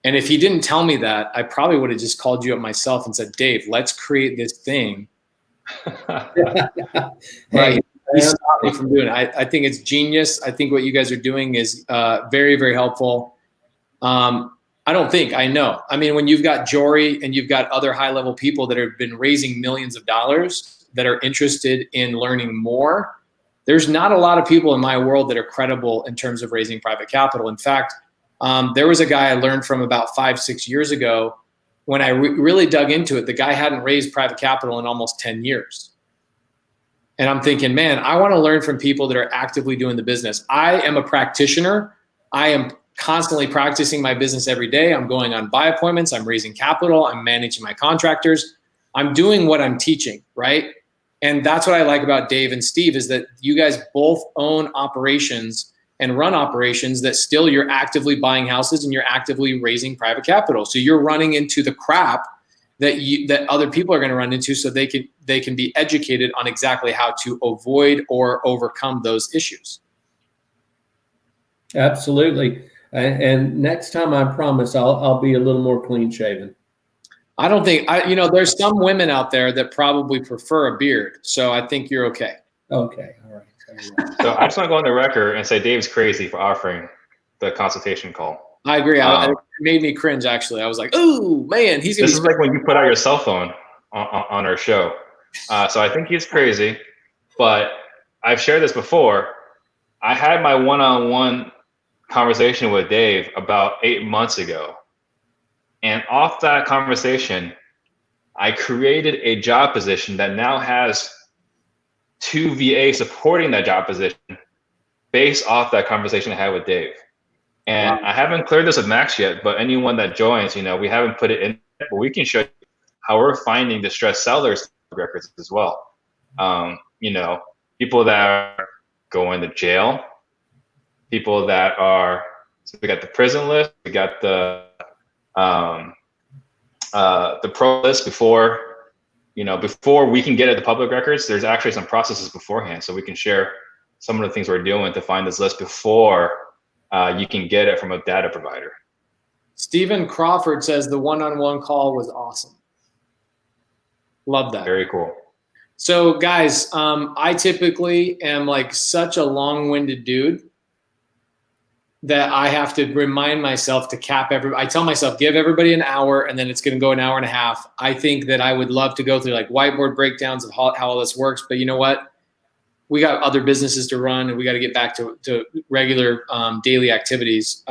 And if he didn't tell me that, I probably would have just called you up myself and said, Dave, let's create this thing. Right. He stopped me from doing it. I think it's genius. I think what you guys are doing is very, very helpful. I know. I mean, when you've got Jory and you've got other high-level people that have been raising millions of dollars that are interested in learning more, there's not a lot of people in my world that are credible in terms of raising private capital. In fact, there was a guy I learned from about 5-6 years ago. When I really dug into it, the guy hadn't raised private capital in almost 10 years. And I'm thinking, man, I want to learn from people that are actively doing the business. I am a practitioner. I am constantly practicing my business every day. I'm going on buy appointments. I'm raising capital. I'm managing my contractors. I'm doing what I'm teaching, right? And that's what I like about Dave and Steve, is that you guys both own operations and run operations that still you're actively buying houses and you're actively raising private capital. So you're running into the crap that other people are going to run into, so they can be educated on exactly how to avoid or overcome those issues. Absolutely. And next time, I promise I'll be a little more clean shaven. I don't think there's some women out there that probably prefer a beard, so I think you're okay. Okay, all right. So I just want to go on the record and say Dave's crazy for offering the consultation call. I agree. It made me cringe, actually. I was like, "Ooh, man, he's gonna." This is like when you put out your cell phone on our show. So I think he's crazy, but I've shared this before. I had my one-on-one conversation with Dave about 8 months ago. And off that conversation, I created a job position that now has 2 VA supporting that job position based off that conversation I had with Dave. And wow. I haven't cleared this with Max yet, but anyone that joins, we haven't put it in, but we can show you how we're finding distressed sellers records as well. People that are going to jail, people that are, so we got the prison list, we got the pro list before we can get at the public records. There's actually some processes beforehand, so we can share some of the things we're doing to find this list before you can get it from a data provider. Stephen Crawford says the one-on-one call was awesome. Love that. Very cool. So guys, I typically am like such a long-winded dude that I have to remind myself to cap I tell myself, give everybody an hour, and then it's going to go an hour and a half. I think that I would love to go through like whiteboard breakdowns of how all this works, but you know what? We got other businesses to run, and we got to get back to regular daily activities.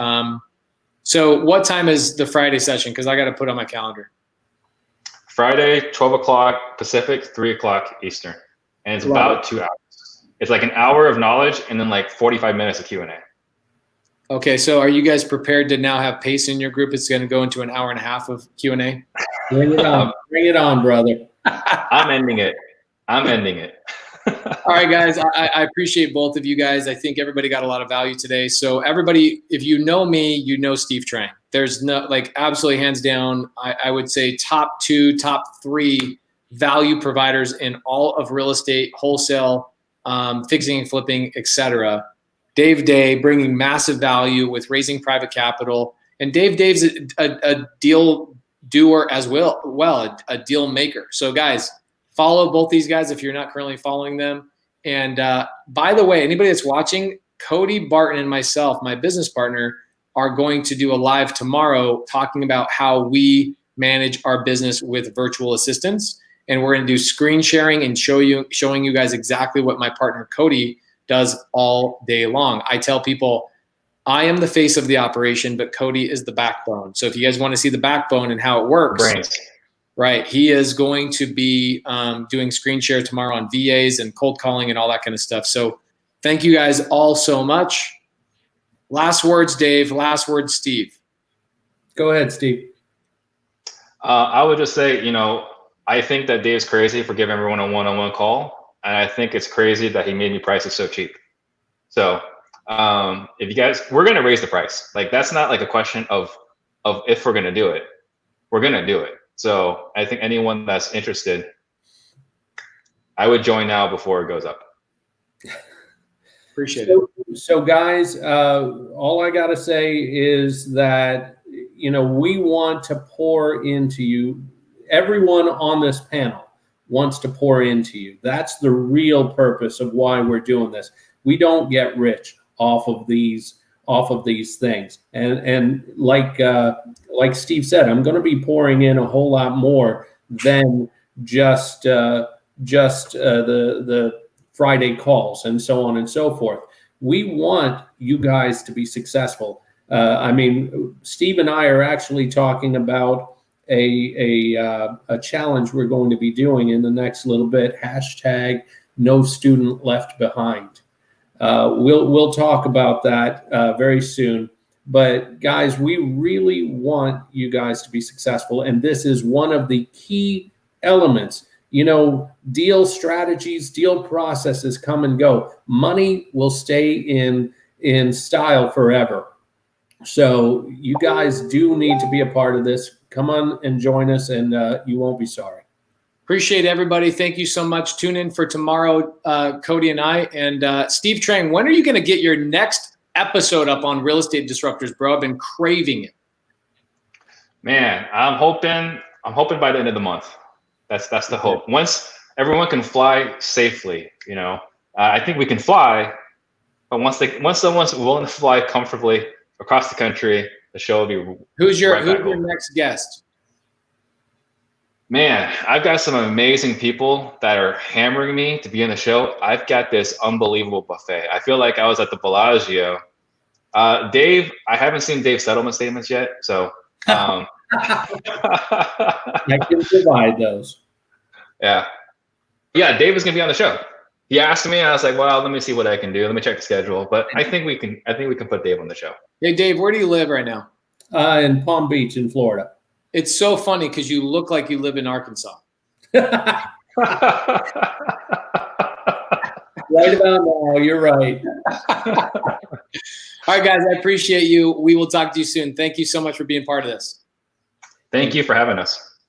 So what time is the Friday session? Because I got to put on my calendar. Friday, 12 o'clock Pacific, 3 o'clock Eastern. And it's about 2 hours. It's like an hour of knowledge and then like 45 minutes of Q&A. Okay, so are you guys prepared to now have Pace in your group? It's going to go into an hour and a half of Q&A. Bring it on. Bring it on, brother. I'm ending it. All right, guys, I appreciate both of you guys. I think everybody got a lot of value today. So everybody, if you know me, you know Steve Trang. There's no, like, absolutely hands down, I would say top 2, top 3 value providers in all of real estate, wholesale, fixing and flipping, etc. Dave Dey bringing massive value with raising private capital. And Dave's a deal doer as well, a deal maker. So guys, follow both these guys if you're not currently following them. And by the way, anybody that's watching, Cody Barton and myself, my business partner, are going to do a live tomorrow talking about how we manage our business with virtual assistants. And we're going to do screen sharing and showing you guys exactly what my partner Cody does all day long. I tell people, I am the face of the operation, but Cody is the backbone. So if you guys want to see the backbone and how it works, Brains. right, he is going to be doing screen share tomorrow on VAs and cold calling and all that kind of stuff. So thank you guys all so much. Last words, Dave. Last words, Steve. Go ahead, Steve. I would just say, I think that Dave's crazy for giving everyone a one-on-one call. And I think it's crazy that he made me price it so cheap. So if you guys, we're going to raise the price. Like, that's not like a question of if we're going to do it. We're going to do it. So I think anyone that's interested, I would join now before it goes up. Appreciate it. So guys, all I got to say is that, we want to pour into you. Everyone on this panel wants to pour into you. That's the real purpose of why we're doing this. We don't get rich off of these things. And like Steve said, I'm going to be pouring in a whole lot more than just the Friday calls and so on and so forth. We want you guys to be successful. Steve and I are actually talking about a challenge we're going to be doing in the next little bit. # no student left behind. We'll talk about that very soon. But guys, we really want you guys to be successful, and this is one of the key elements. Deal strategies, deal processes come and go. Money will stay in style forever. So you guys do need to be a part of this. Come on and join us, and you won't be sorry. Appreciate everybody. Thank you so much. Tune in for tomorrow, Cody and I. And Steve Trang, when are you going to get your next episode up on Real Estate Disruptors, bro? I've been craving it. Man, I'm hoping by the end of the month. That's the hope. Once everyone can fly safely, I think we can fly. But once someone's willing to fly comfortably across the country, the show will be. Who's your next guest? Man, I've got some amazing people that are hammering me to be on the show. I've got this unbelievable buffet. I feel like I was at the Bellagio. Dave, I haven't seen Dave's settlement statements yet, so I can provide those. Yeah, Dave is gonna be on the show. He asked me, and I was like, "Well, let me see what I can do. Let me check the schedule." But I think we can put Dave on the show. Hey, Dave, where do you live right now? In Palm Beach, in Florida. It's so funny because you look like you live in Arkansas. Right about now, you're right. All right, guys, I appreciate you. We will talk to you soon. Thank you so much for being part of this. Thank you for having us.